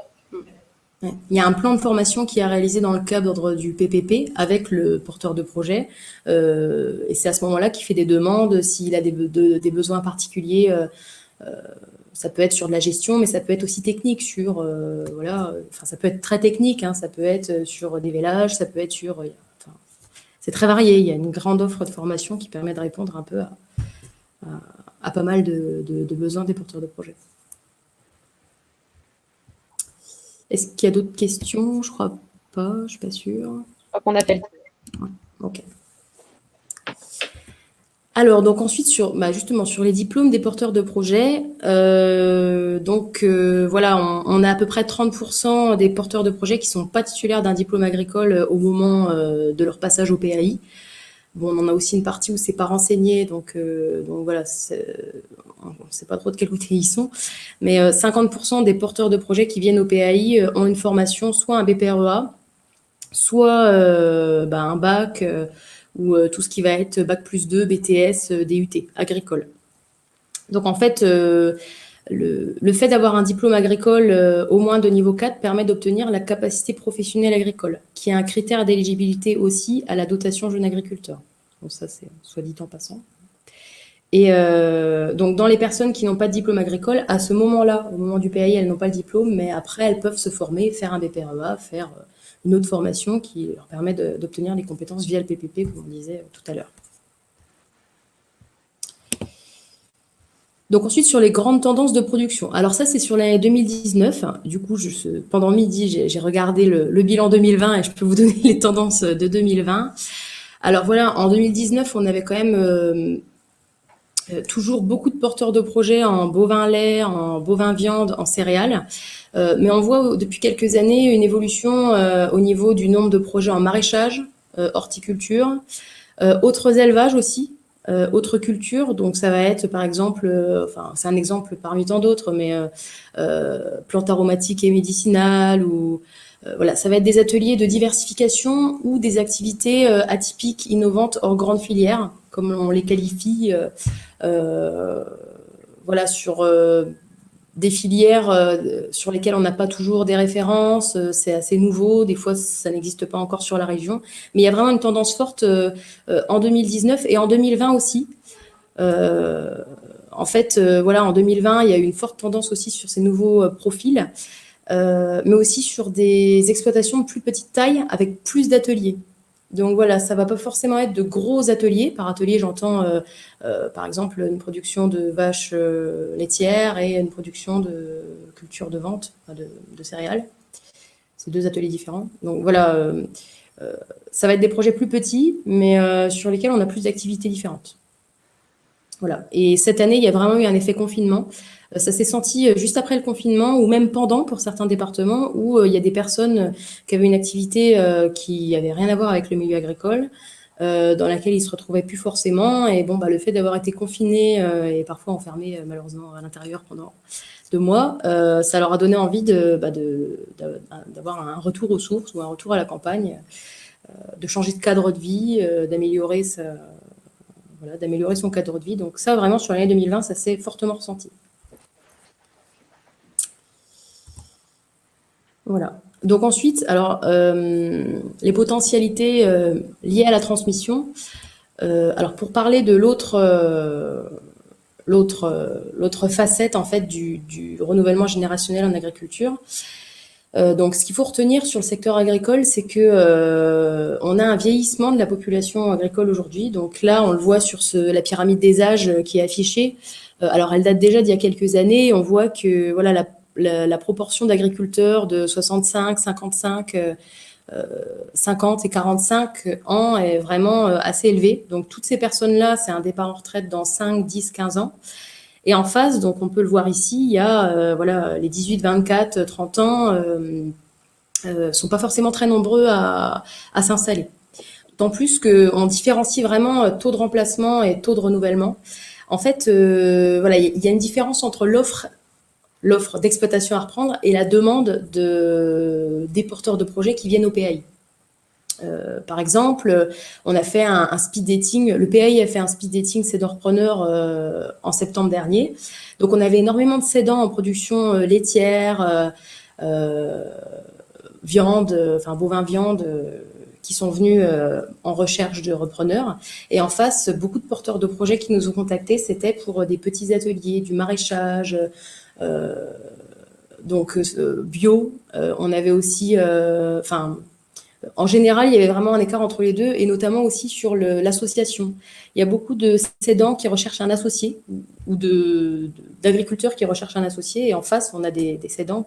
Il y a un plan de formation qui est réalisé dans le cadre du PPP avec le porteur de projet. Et c'est à ce moment-là qu'il fait des demandes s'il a des besoins particuliers. Ça peut être sur de la gestion, mais ça peut être aussi technique sur, ça peut être très technique, hein, ça peut être sur des vélages, ça peut être sur, c'est très varié. Il y a une grande offre de formation qui permet de répondre un peu à pas mal de besoins des porteurs de projets. Est-ce qu'il y a d'autres questions? Je crois pas, je suis pas sûre. Je crois qu'on appelle. Ok. Alors, donc ensuite, justement, sur les diplômes des porteurs de projets, voilà, on a à peu près 30% des porteurs de projets qui sont pas titulaires d'un diplôme agricole au moment de leur passage au PAI. Bon, on en a aussi une partie où c'est pas renseigné, donc voilà, on ne sait pas trop de quel côté ils sont. Mais 50% des porteurs de projets qui viennent au PAI ont une formation, soit un BPREA, soit un bac ou tout ce qui va être bac plus 2, BTS, DUT, agricole. Donc en fait, le fait d'avoir un diplôme agricole au moins de niveau 4 permet d'obtenir la capacité professionnelle agricole, qui est un critère d'éligibilité aussi à la dotation jeune agriculteur. Donc ça, c'est soit dit en passant. Et donc, dans les personnes qui n'ont pas de diplôme agricole, à ce moment-là, au moment du PAI, elles n'ont pas le diplôme, mais après, elles peuvent se former, faire un BPREA, faire une autre formation qui leur permet d'obtenir les compétences via le PPP, comme on disait tout à l'heure. Donc ensuite, sur les grandes tendances de production. Alors ça, c'est sur l'année 2019. Du coup, pendant midi, j'ai regardé le bilan 2020 et je peux vous donner les tendances de 2020. Alors voilà, en 2019, on avait quand même toujours beaucoup de porteurs de projets en bovin lait, en bovin viande, en céréales. Mais on voit depuis quelques années une évolution au niveau du nombre de projets en maraîchage, horticulture, autres élevages aussi. Autres cultures, donc ça va être par exemple, c'est un exemple parmi tant d'autres, mais plantes aromatiques et médicinales, ou voilà, ça va être des ateliers de diversification ou des activités atypiques, innovantes, hors grande filière, comme on les qualifie, voilà, sur des filières sur lesquelles on n'a pas toujours des références, c'est assez nouveau, des fois ça n'existe pas encore sur la région, mais il y a vraiment une tendance forte en 2019 et en 2020 aussi. En fait, voilà, en 2020, il y a eu une forte tendance aussi sur ces nouveaux profils, mais aussi sur des exploitations de plus petite taille avec plus d'ateliers. Donc voilà, ça ne va pas forcément être de gros ateliers. Par atelier, j'entends par exemple une production de vaches laitières et une production de culture de vente, de céréales. C'est deux ateliers différents. Donc voilà, ça va être des projets plus petits, mais sur lesquels on a plus d'activités différentes. Voilà. Et cette année, il y a vraiment eu un effet confinement. Ça s'est senti juste après le confinement ou même pendant pour certains départements où il y a des personnes qui avaient une activité qui n'avait rien à voir avec le milieu agricole, dans laquelle ils se retrouvaient plus forcément. Et bon, le fait d'avoir été confinés et parfois enfermés malheureusement à l'intérieur pendant 2 mois, ça leur a donné envie d'avoir un retour aux sources ou un retour à la campagne, de changer de cadre de vie, d'améliorer son cadre de vie. Donc ça, vraiment, sur l'année 2020, ça s'est fortement ressenti. Voilà. Donc ensuite, alors, les potentialités liées à la transmission. Alors, pour parler de l'autre facette, en fait, du renouvellement générationnel en agriculture, donc, ce qu'il faut retenir sur le secteur agricole, c'est que on a un vieillissement de la population agricole aujourd'hui. Donc là, on le voit sur la pyramide des âges qui est affichée. Alors, elle date déjà d'il y a quelques années. On voit que voilà, la proportion d'agriculteurs de 65, 55, 50 et 45 ans est vraiment assez élevée. Donc, toutes ces personnes-là, c'est un départ en retraite dans 5, 10, 15 ans. Et en face, donc on peut le voir ici, il y a voilà, les 18, 24, 30 ans sont pas forcément très nombreux à s'installer. D'autant plus qu'on différencie vraiment taux de remplacement et taux de renouvellement. En fait, voilà, il y a une différence entre l'offre d'exploitation à reprendre et la demande des porteurs de projets qui viennent au PAI. Par exemple, on a fait un speed dating. Le PAI a fait un speed dating cédant-repreneur en septembre dernier. Donc, on avait énormément de cédants en production laitière, viande, enfin bovin viande, qui sont venus en recherche de repreneurs. Et en face, beaucoup de porteurs de projets qui nous ont contactés, c'était pour des petits ateliers, du maraîchage, donc bio. On avait aussi, en général, il y avait vraiment un écart entre les deux, et notamment aussi sur l'association. Il y a beaucoup de cédants qui recherchent un associé ou d'agriculteurs qui recherchent un associé, et en face, on a des cédants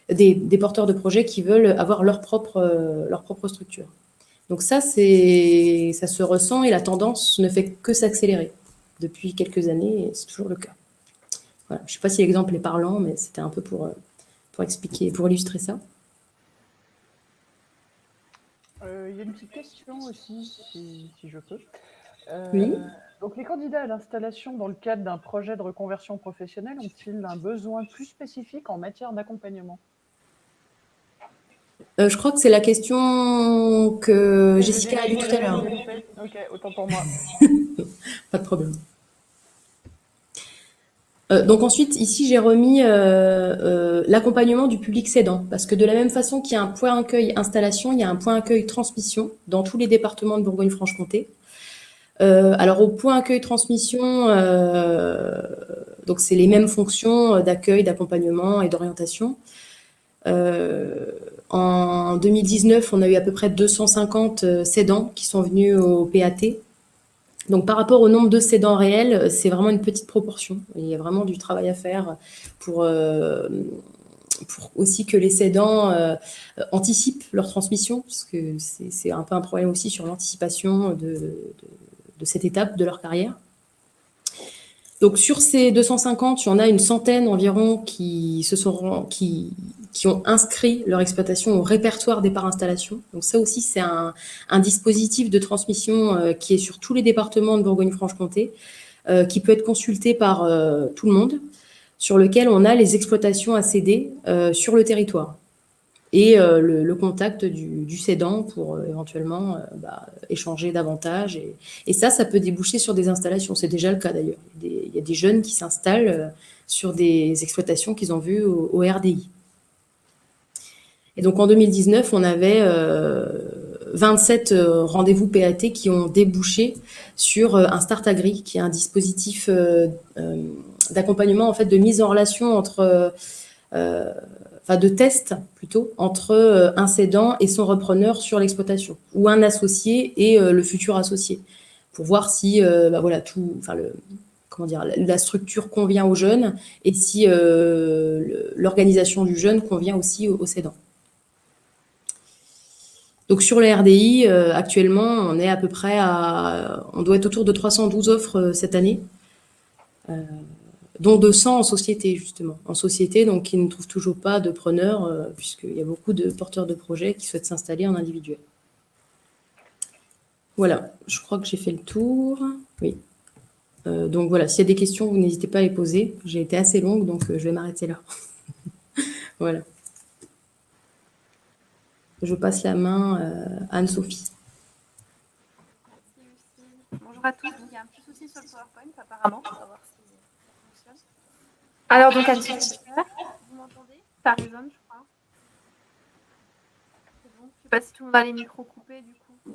des porteurs de projets qui veulent avoir leur propre structure. Donc ça se ressent et la tendance ne fait que s'accélérer depuis quelques années et c'est toujours le cas. Voilà. Je ne sais pas si l'exemple est parlant, mais c'était un peu pour expliquer, pour illustrer ça. Il y a une petite question aussi, si je peux. Oui. Donc, les candidats à l'installation dans le cadre d'un projet de reconversion professionnelle ont-ils un besoin plus spécifique en matière d'accompagnement? Je crois que c'est la question que Jessica a lue tout à l'heure. Ok, autant pour moi. Pas de problème. Donc ensuite, ici, j'ai remis l'accompagnement du public cédant. Parce que de la même façon qu'il y a un point accueil installation, il y a un point accueil transmission dans tous les départements de Bourgogne-Franche-Comté. Alors au point accueil transmission, donc c'est les mêmes fonctions d'accueil, d'accompagnement et d'orientation. En 2019, on a eu à peu près 250 cédants qui sont venus au PAT. Donc par rapport au nombre de cédants réels, c'est vraiment une petite proportion. Il y a vraiment du travail à faire pour aussi que les cédants anticipent leur transmission, parce que c'est un peu un problème aussi sur l'anticipation de cette étape de leur carrière. Donc sur ces 250, il y en a une centaine environ qui ont inscrit leur exploitation au répertoire des parts installation. Donc ça aussi, c'est un dispositif de transmission qui est sur tous les départements de Bourgogne-Franche-Comté, qui peut être consulté par tout le monde, sur lequel on a les exploitations à céder sur le territoire. Et le contact du cédant pour éventuellement échanger davantage. Et ça peut déboucher sur des installations. C'est déjà le cas d'ailleurs. Il y a des jeunes qui s'installent sur des exploitations qu'ils ont vues au RDI. Et donc en 2019, on avait 27 rendez-vous PAT qui ont débouché sur un Start Agri, qui est un dispositif d'accompagnement, en fait, de mise en relation entre... de test plutôt, entre un cédant et son repreneur sur l'exploitation, ou un associé et le futur associé, pour voir si la structure convient aux jeunes et si l'organisation du jeune convient aussi au cédant. Donc sur le RDI, actuellement, on est à peu près on doit être autour de 312 offres cette année. Dont 200 en société, justement. En société, donc, qui ne trouvent toujours pas de preneurs, puisqu'il y a beaucoup de porteurs de projets qui souhaitent s'installer en individuel. Voilà, je crois que j'ai fait le tour. Oui. Donc voilà, s'il y a des questions, vous n'hésitez pas à les poser. J'ai été assez longue, donc je vais m'arrêter là. Voilà. Je passe la main à Anne-Sophie. Bonjour à tous. Il y a un petit souci sur le PowerPoint, apparemment. On va voir si ça fonctionne. Alors, donc, Anne-Sophie, vous m'entendez? Ça résonne, je crois. C'est bon. Je ne sais pas si tout le monde a les micros coupés, du coup.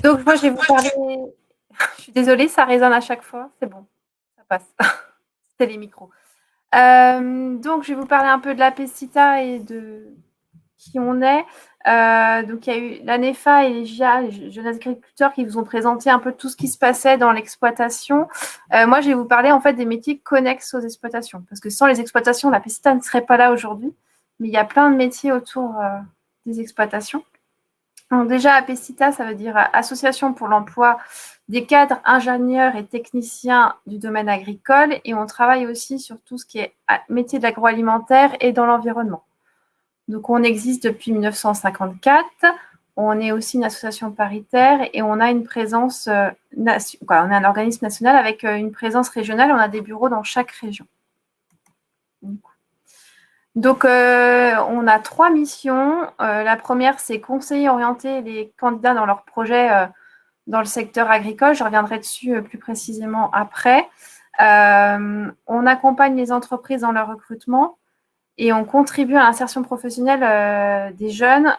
Donc, moi, je vais vous parler... Je suis désolée, ça résonne à chaque fois. C'est bon, ça passe. C'est les micros. Donc, je vais vous parler un peu de la PECITA et de qui on est. Donc, il y a eu l'ANEFA et les JA, les jeunes agriculteurs, qui vous ont présenté un peu tout ce qui se passait dans l'exploitation. Moi, je vais vous parler en fait des métiers connexes aux exploitations, parce que sans les exploitations, la PECITA ne serait pas là aujourd'hui. Mais il y a plein de métiers autour des exploitations. Donc déjà, APECITA, ça veut dire Association pour l'emploi des cadres, ingénieurs et techniciens du domaine agricole. Et on travaille aussi sur tout ce qui est métier de l'agroalimentaire et dans l'environnement. Donc, on existe depuis 1954. On est aussi une association paritaire et on a une présence, on est un organisme national avec une présence régionale. On a des bureaux dans chaque région. Donc, on a 3 missions. La première, c'est conseiller et orienter les candidats dans leurs projets dans le secteur agricole. Je reviendrai dessus plus précisément après. On accompagne les entreprises dans leur recrutement et on contribue à l'insertion professionnelle des jeunes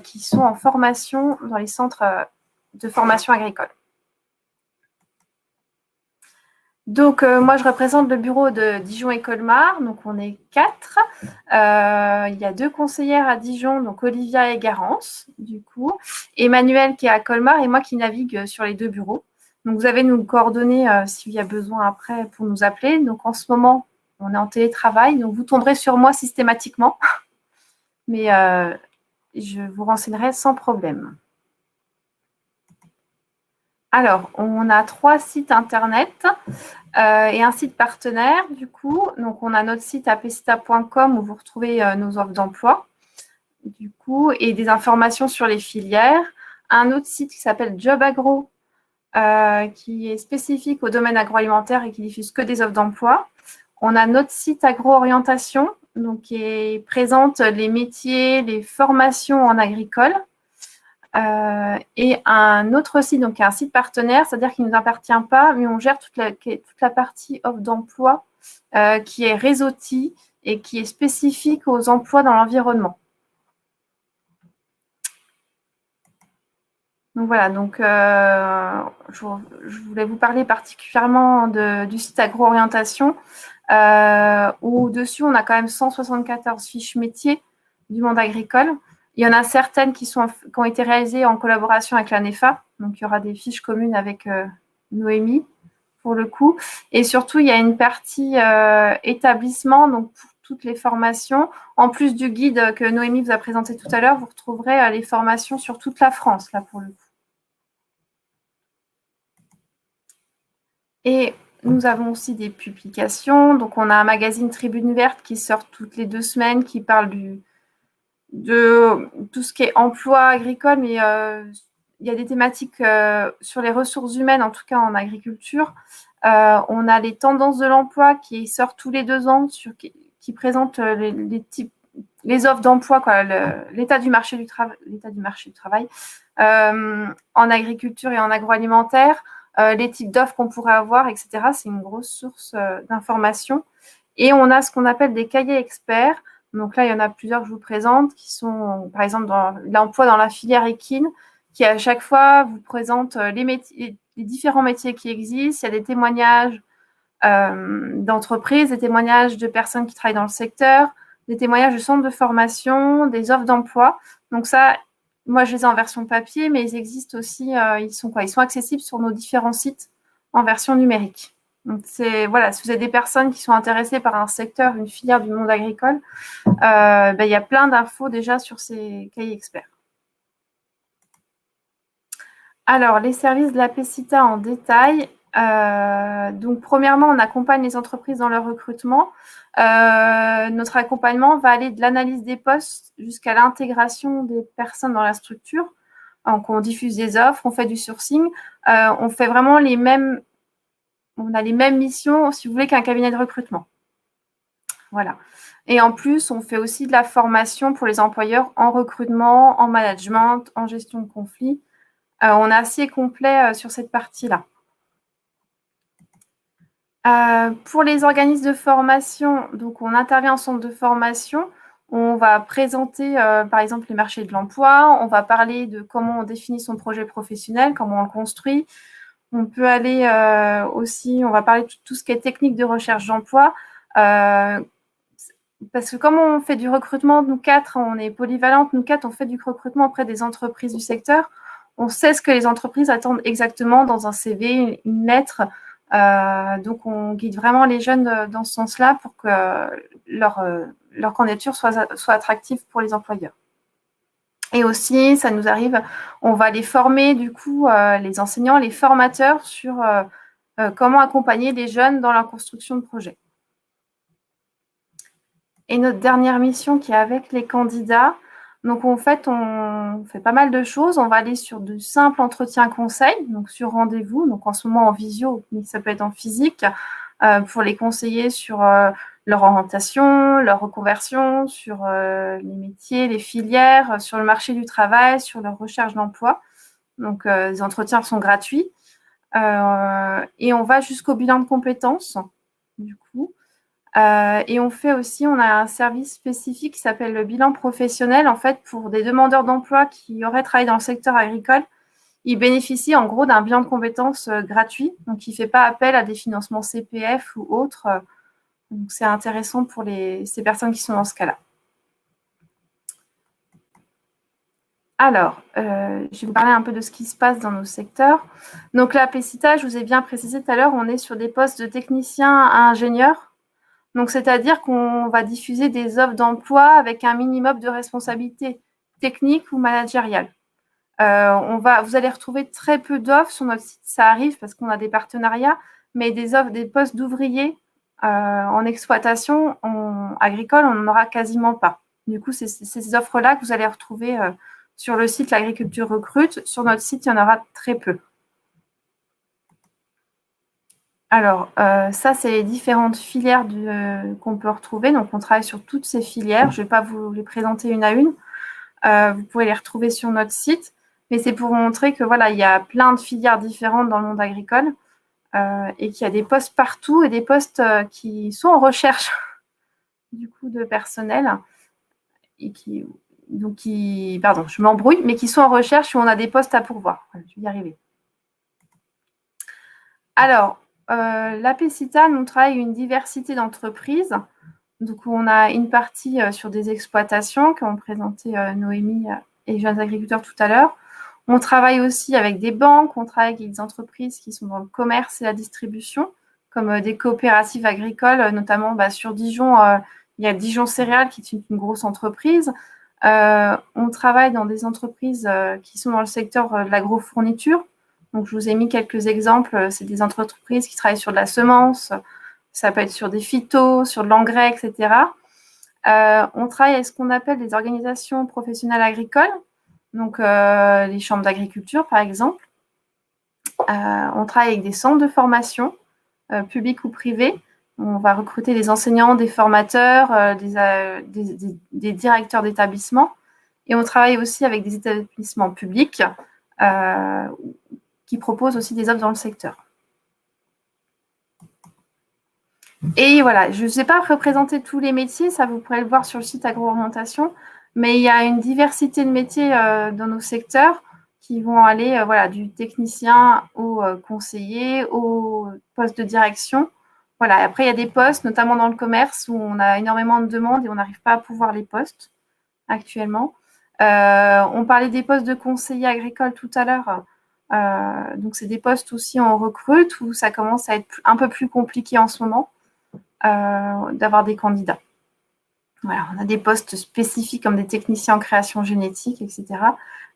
qui sont en formation dans les centres de formation agricole. Donc, moi, je représente le bureau de Dijon et Colmar. Donc, on est 4. Il y a 2 conseillères à Dijon, donc Olivia et Garance, du coup. Emmanuel qui est à Colmar et moi qui navigue sur les 2 bureaux. Donc, vous avez nos coordonnées s'il y a besoin après pour nous appeler. Donc, en ce moment, on est en télétravail. Donc, vous tomberez sur moi systématiquement. Mais je vous renseignerai sans problème. Alors, on a 3 sites internet et un site partenaire, du coup. Donc, on a notre site apesita.com où vous retrouvez nos offres d'emploi, du coup, et des informations sur les filières. Un autre site qui s'appelle Job Agro, qui est spécifique au domaine agroalimentaire et qui diffuse que des offres d'emploi. On a notre site Agro-Orientation, donc qui présente les métiers, les formations en agricole. Et un autre site, donc un site partenaire, c'est-à-dire qu'il ne nous appartient pas, mais on gère toute la partie offre d'emploi qui est réseautie et qui est spécifique aux emplois dans l'environnement. Donc voilà, donc je voulais vous parler particulièrement du site Agro-Orientation, où dessus on a quand même 174 fiches métiers du monde agricole. Il y en a certaines qui ont été réalisées en collaboration avec la NEFA, donc il y aura des fiches communes avec Noémie pour le coup. Et surtout, il y a une partie établissement, donc pour toutes les formations. En plus du guide que Noémie vous a présenté tout à l'heure, vous retrouverez les formations sur toute la France, là pour le coup. Et nous avons aussi des publications. Donc, on a un magazine Tribune Verte qui sort toutes les 2 semaines, qui parle de tout ce qui est emploi agricole, mais il y a des thématiques sur les ressources humaines, en tout cas en agriculture. On a les tendances de l'emploi qui sortent tous les 2 ans, qui présentent les offres d'emploi, l'état du marché du travail en agriculture et en agroalimentaire. Les types d'offres qu'on pourrait avoir, etc. C'est une grosse source d'informations. Et on a ce qu'on appelle des cahiers experts. Donc là, il y en a plusieurs que je vous présente, qui sont, par exemple, dans l'emploi dans la filière équine, qui à chaque fois vous présente les différents métiers qui existent. Il y a des témoignages d'entreprises, des témoignages de personnes qui travaillent dans le secteur, des témoignages de centres de formation, des offres d'emploi. Donc ça, moi, je les ai en version papier, mais ils existent aussi, ils sont accessibles sur nos différents sites en version numérique. Donc, voilà, si vous avez des personnes qui sont intéressées par un secteur, une filière du monde agricole, il y a plein d'infos déjà sur ces cahiers experts. Alors, les services de l'APECITA en détail. Donc, premièrement, on accompagne les entreprises dans leur recrutement. Notre accompagnement va aller de l'analyse des postes jusqu'à l'intégration des personnes dans la structure. Donc, on diffuse des offres, on fait du sourcing. On fait vraiment on a les mêmes missions, si vous voulez, qu'un cabinet de recrutement. Voilà. Et en plus, on fait aussi de la formation pour les employeurs en recrutement, en management, en gestion de conflits. On est assez complet sur cette partie-là. Pour les organismes de formation, donc on intervient en centre de formation. On va présenter, par exemple, les marchés de l'emploi. On va parler de comment on définit son projet professionnel, comment on le construit. On peut aller aussi, on va parler de tout ce qui est technique de recherche d'emploi. Parce que comme on fait du recrutement, nous 4, on est polyvalentes, nous 4, on fait du recrutement auprès des entreprises du secteur. On sait ce que les entreprises attendent exactement dans un CV, une lettre. Donc, on guide vraiment les jeunes dans ce sens-là pour que leur candidature soit attractive pour les employeurs. Et aussi, ça nous arrive, on va les former, du coup, les enseignants, les formateurs sur comment accompagner les jeunes dans la construction de projets. Et notre dernière mission qui est avec les candidats, donc en fait, on fait pas mal de choses. On va aller sur de simples entretiens conseils, donc sur rendez-vous, donc en ce moment en visio, mais ça peut être en physique, pour les conseiller sur leur orientation, leur reconversion, sur les métiers, les filières, sur le marché du travail, sur leur recherche d'emploi. Donc, les entretiens sont gratuits. Et on va jusqu'au bilan de compétences, du coup. Et on a un service spécifique qui s'appelle le bilan professionnel, en fait, pour des demandeurs d'emploi qui auraient travaillé dans le secteur agricole. Ils bénéficient en gros d'un bilan de compétences gratuit, donc il ne fait pas appel à des financements CPF ou autres. Donc c'est intéressant pour ces personnes qui sont dans ce cas-là. Alors, je vais vous parler un peu de ce qui se passe dans nos secteurs. Donc l'APECITA, je vous ai bien précisé tout à l'heure, on est sur des postes de technicien à ingénieur. Donc, c'est-à-dire qu'on va diffuser des offres d'emploi avec un minimum de responsabilité techniques ou managériales. Vous allez retrouver très peu d'offres sur notre site, ça arrive parce qu'on a des partenariats, mais des postes d'ouvriers en exploitation agricole, on n'en aura quasiment pas. Du coup, c'est ces offres-là que vous allez retrouver sur le site L'Agriculture Recrute. Sur notre site, il y en aura très peu. Alors, ça, c'est les différentes filières qu'on peut retrouver. Donc, on travaille sur toutes ces filières. Je ne vais pas vous les présenter une à une. Vous pouvez les retrouver sur notre site. Mais c'est pour vous montrer que voilà, il y a plein de filières différentes dans le monde agricole et qu'il y a des postes partout et des postes qui sont en recherche du coup de personnel et pardon, je m'embrouille, mais qui sont en recherche où on a des postes à pourvoir. Voilà, je vais y arriver. Alors, l'APCITA, nous travaille une diversité d'entreprises. Donc, on a une partie sur des exploitations qu'ont présenté Noémie et les jeunes agriculteurs tout à l'heure. On travaille aussi avec des banques, on travaille avec des entreprises qui sont dans le commerce et la distribution, comme des coopératives agricoles, notamment sur Dijon. Il y a Dijon Céréales qui est une grosse entreprise. On travaille dans des entreprises qui sont dans le secteur de l'agrofourniture. Donc, je vous ai mis quelques exemples. C'est des entreprises qui travaillent sur de la semence, ça peut être sur des phytos, sur de l'engrais, etc. On travaille avec ce qu'on appelle des organisations professionnelles agricoles, donc les chambres d'agriculture, par exemple. On travaille avec des centres de formation, publics ou privés. On va recruter des enseignants, des formateurs, des directeurs d'établissement. Et on travaille aussi avec des établissements publics qui proposent aussi des offres dans le secteur. Et voilà, je ne sais pas représenter tous les métiers, ça vous pourrez le voir sur le site Agro-Orientation, mais il y a une diversité de métiers dans nos secteurs qui vont aller du technicien au conseiller, au poste de direction. Voilà. Après, il y a des postes, notamment dans le commerce, où on a énormément de demandes et on n'arrive pas à pouvoir les postes actuellement. On parlait des postes de conseiller agricole tout à l'heure. Donc, c'est des postes aussi on recrute où ça commence à être un peu plus compliqué en ce moment. D'avoir des candidats. Voilà, on a des postes spécifiques comme des techniciens en création génétique, etc.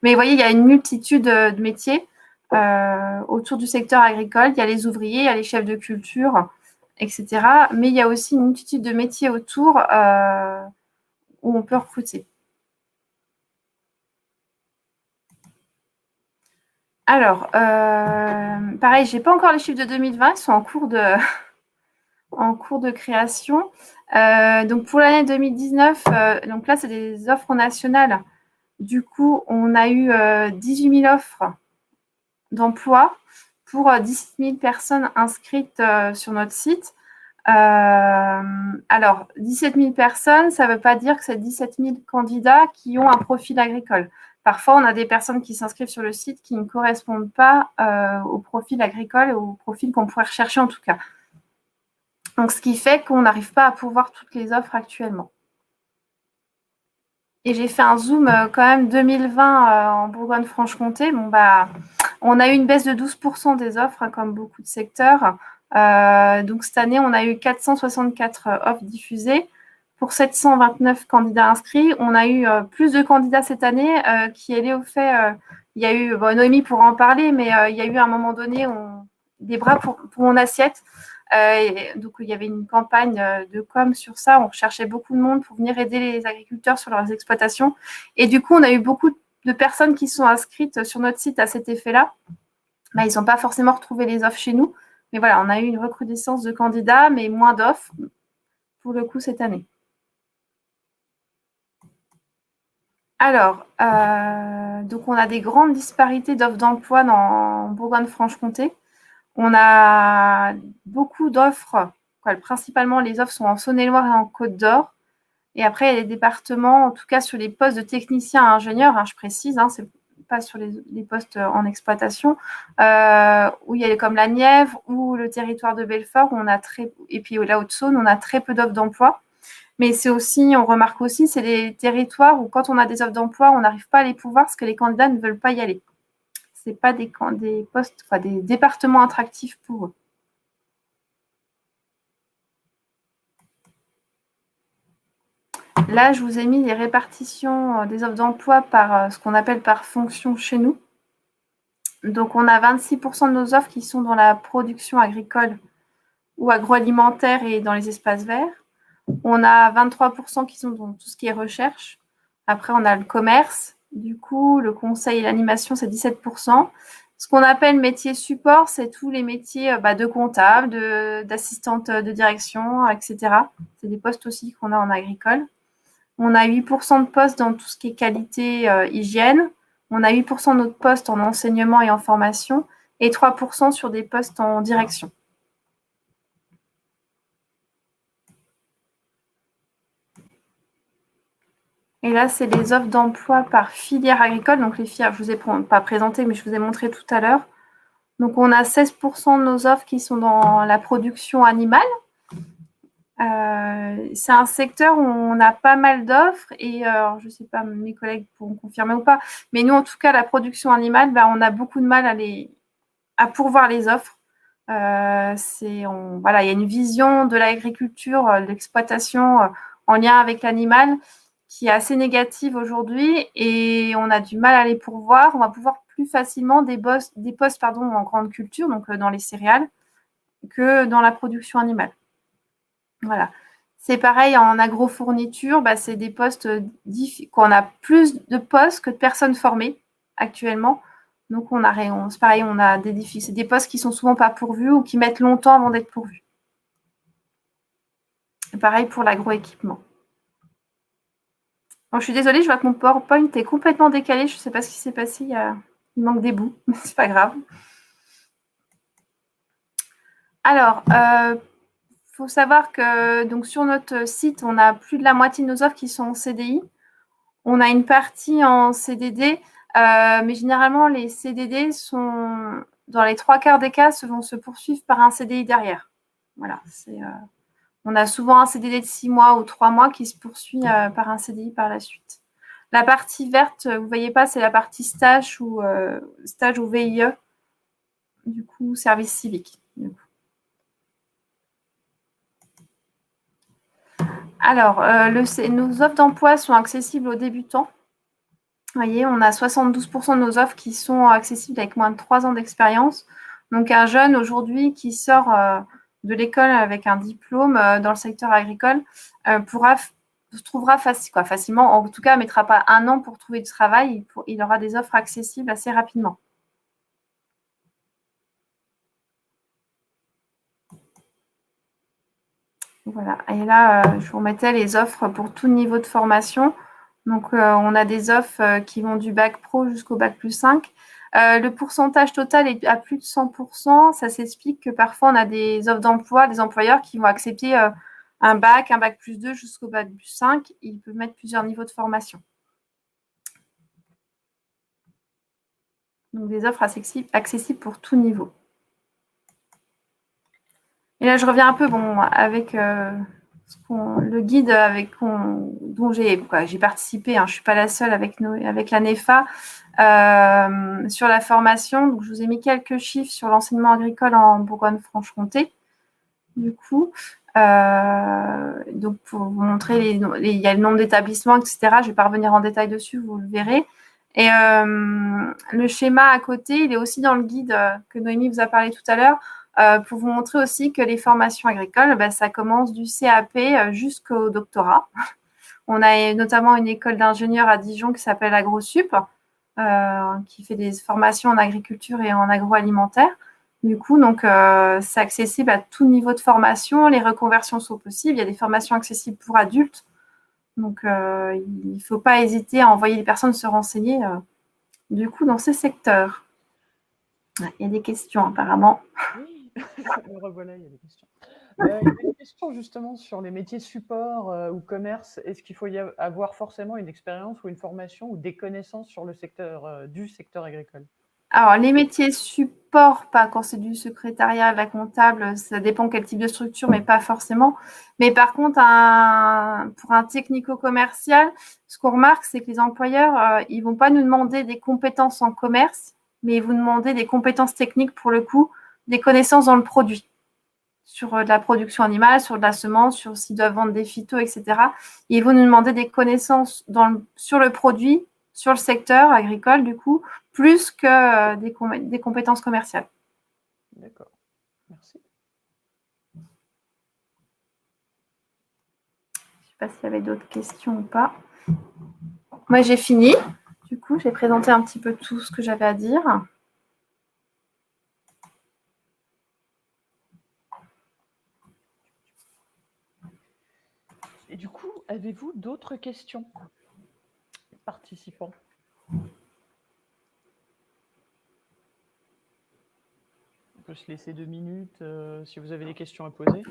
Mais vous voyez, il y a une multitude de métiers autour du secteur agricole. Il y a les ouvriers, il y a les chefs de culture, etc. Mais il y a aussi une multitude de métiers autour où on peut recruter. Alors, pareil, je n'ai pas encore les chiffres de 2020, ils sont en cours de création. Donc, pour l'année 2019, donc là, c'est des offres nationales. Du coup, on a eu 18 000 offres d'emploi pour 17 000 personnes inscrites sur notre site. Alors, 17 000 personnes, ça ne veut pas dire que c'est 17 000 candidats qui ont un profil agricole. Parfois, on a des personnes qui s'inscrivent sur le site qui ne correspondent pas au profil agricole, au profil qu'on pourrait rechercher en tout cas. Donc, ce qui fait qu'on n'arrive pas à pourvoir toutes les offres actuellement. Et j'ai fait un zoom quand même 2020 en Bourgogne-Franche-Comté. On a eu une baisse de 12% des offres, comme beaucoup de secteurs. Donc, cette année, on a eu 464 offres diffusées pour 729 candidats inscrits. On a eu plus de candidats cette année qui est lié au fait... il y a eu, Noémie pourra en parler, mais il y a eu à un moment donné des bras pour mon assiette. Donc, il y avait une campagne de com sur ça. On recherchait beaucoup de monde pour venir aider les agriculteurs sur leurs exploitations. Et du coup, on a eu beaucoup de personnes qui sont inscrites sur notre site à cet effet-là. Ils n'ont pas forcément retrouvé les offres chez nous. Mais voilà, on a eu une recrudescence de candidats, mais moins d'offres pour le coup cette année. Alors, donc on a des grandes disparités d'offres d'emploi dans Bourgogne-Franche-Comté. On a beaucoup d'offres, principalement les offres sont en Saône-et-Loire et en Côte-d'Or. Et après, il y a les départements, en tout cas sur les postes de techniciens à ingénieurs, je précise, c'est pas sur les postes en exploitation, où il y a comme la Nièvre ou le territoire de Belfort, et puis la Haute-Saône, on a très peu d'offres d'emploi. Mais c'est aussi, on remarque aussi, c'est des territoires où quand on a des offres d'emploi, on n'arrive pas à les pourvoir parce que les candidats ne veulent pas y aller. Ce n'est pas des postes, des départements attractifs pour eux. Là, je vous ai mis les répartitions des offres d'emploi par ce qu'on appelle par fonction chez nous. Donc, on a 26% de nos offres qui sont dans la production agricole ou agroalimentaire et dans les espaces verts. On a 23% qui sont dans tout ce qui est recherche. Après, on a le commerce. Du coup, le conseil et l'animation, c'est 17%. Ce qu'on appelle métier support, c'est tous les métiers de comptable, d'assistante de direction, etc. C'est des postes aussi qu'on a en agricole. On a 8% de postes dans tout ce qui est qualité, hygiène. On a 8% de notre postes en enseignement et en formation et 3% sur des postes en direction. Et là, c'est les offres d'emploi par filière agricole. Donc, les filières, je ne vous ai pas présenté, mais je vous ai montré tout à l'heure. Donc, on a 16% de nos offres qui sont dans la production animale. C'est un secteur où on a pas mal d'offres et je ne sais pas, mes collègues pourront confirmer ou pas, mais nous, en tout cas, la production animale, on a beaucoup de mal à pourvoir les offres. Il y a une vision de l'agriculture, de l'exploitation en lien avec l'animal qui est assez négative aujourd'hui et on a du mal à les pourvoir. On va pourvoir plus facilement des postes en grande culture, donc dans les céréales, que dans la production animale. Voilà. C'est pareil en agrofourniture, c'est des postes qu'on a plus de postes que de personnes formées actuellement. Donc c'est pareil, on a c'est des postes qui sont souvent pas pourvus ou qui mettent longtemps avant d'être pourvus. Et pareil pour l'agroéquipement. Je suis désolée, je vois que mon PowerPoint est complètement décalé. Je ne sais pas ce qui s'est passé. Il manque des bouts, mais c'est pas grave. Alors, faut savoir que donc, sur notre site, on a plus de la moitié de nos offres qui sont en CDI. On a une partie en CDD, mais généralement, les CDD sont, dans les 3/4 des cas, vont se poursuivre par un CDI derrière. Voilà. On a souvent un CDD de 6 mois ou 3 mois qui se poursuit par un CDI par la suite. La partie verte, vous ne voyez pas, c'est la partie stage ou VIE, du coup, service civique. Alors, nos offres d'emploi sont accessibles aux débutants. Vous voyez, on a 72% de nos offres qui sont accessibles avec moins de 3 ans d'expérience. Donc, un jeune aujourd'hui qui sort de l'école avec un diplôme dans le secteur agricole se trouvera facilement, en tout cas, ne mettra pas 1 an pour trouver du travail. Il aura des offres accessibles assez rapidement. Voilà. Et là, je vous remettais les offres pour tout niveau de formation. Donc, on a des offres qui vont du bac pro jusqu'au bac plus 5. Le pourcentage total est à plus de 100%. Ça s'explique que parfois, on a des offres d'emploi, des employeurs qui vont accepter un bac plus 2 jusqu'au bac plus 5. Ils peuvent mettre plusieurs niveaux de formation. Donc, des offres accessibles pour tout niveau. Et là, je reviens un peu avec le guide dont j'ai participé. Je ne suis pas la seule avec la NEFA sur la formation. Donc, je vous ai mis quelques chiffres sur l'enseignement agricole en Bourgogne-Franche-Comté. Du coup, donc pour vous montrer, il y a le nombre d'établissements, etc. Je ne vais pas revenir en détail dessus, vous le verrez. Et le schéma à côté, il est aussi dans le guide que Noémie vous a parlé tout à l'heure. Pour vous montrer aussi que les formations agricoles, ça commence du CAP jusqu'au doctorat. On a notamment une école d'ingénieurs à Dijon qui s'appelle AgroSup, qui fait des formations en agriculture et en agroalimentaire. Du coup, donc, c'est accessible à tout niveau de formation. Les reconversions sont possibles. Il y a des formations accessibles pour adultes. Donc, il ne faut pas hésiter à envoyer les personnes se renseigner du coup dans ces secteurs. Il y a des questions apparemment. Oui, me revoilà, il y a des questions. Il y a une question justement sur les métiers support ou commerce. Est-ce qu'il faut y avoir forcément une expérience ou une formation ou des connaissances sur le secteur du secteur agricole? Alors, les métiers support, pas quand c'est du secrétariat, de la comptable, ça dépend quel type de structure, mais pas forcément. Mais par contre, pour un technico-commercial, ce qu'on remarque, c'est que les employeurs, ils vont pas nous demander des compétences en commerce, mais ils vont demander des compétences techniques pour le coup, des connaissances dans le produit. sur de la production animale, sur de la semence, sur s'ils doivent vendre des phytos, etc. Et ils vont nous demander des connaissances sur le produit, sur le secteur agricole, du coup, plus que des compétences commerciales. D'accord. Merci. Je ne sais pas s'il y avait d'autres questions ou pas. Moi, j'ai fini. Du coup, j'ai présenté un petit peu tout ce que j'avais à dire. Et du coup, avez-vous d'autres questions, participants? On peut se laisser 2 minutes si vous avez des questions à poser.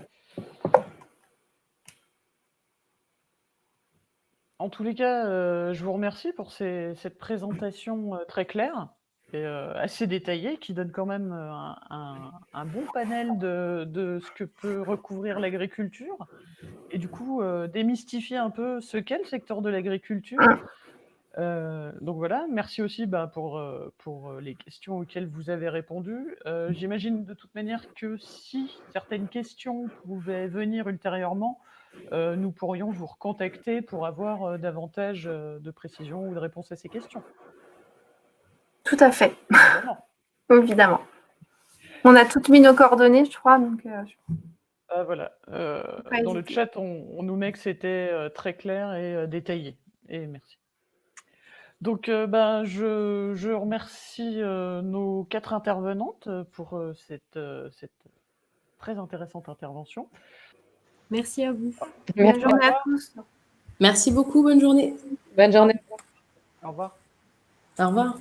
En tous les cas, je vous remercie pour cette présentation très claire et assez détaillée qui donne quand même un bon panel de ce que peut recouvrir l'agriculture et du coup démystifier un peu ce qu'est le secteur de l'agriculture. Donc voilà, merci aussi pour les questions auxquelles vous avez répondu. J'imagine de toute manière que si certaines questions pouvaient venir ultérieurement, nous pourrions vous recontacter pour avoir davantage de précisions ou de réponses à ces questions. Tout à fait. Évidemment. Évidemment. On a toutes mis nos coordonnées, je crois. Donc, Voilà. pas Dans le hésiter. chat, on nous met que c'était très clair et détaillé. Et merci. Donc, je remercie nos 4 intervenantes pour cette très intéressante intervention. Merci à vous. Bonne journée à tous. Merci beaucoup, bonne journée. Bonne journée. Au revoir. Au revoir.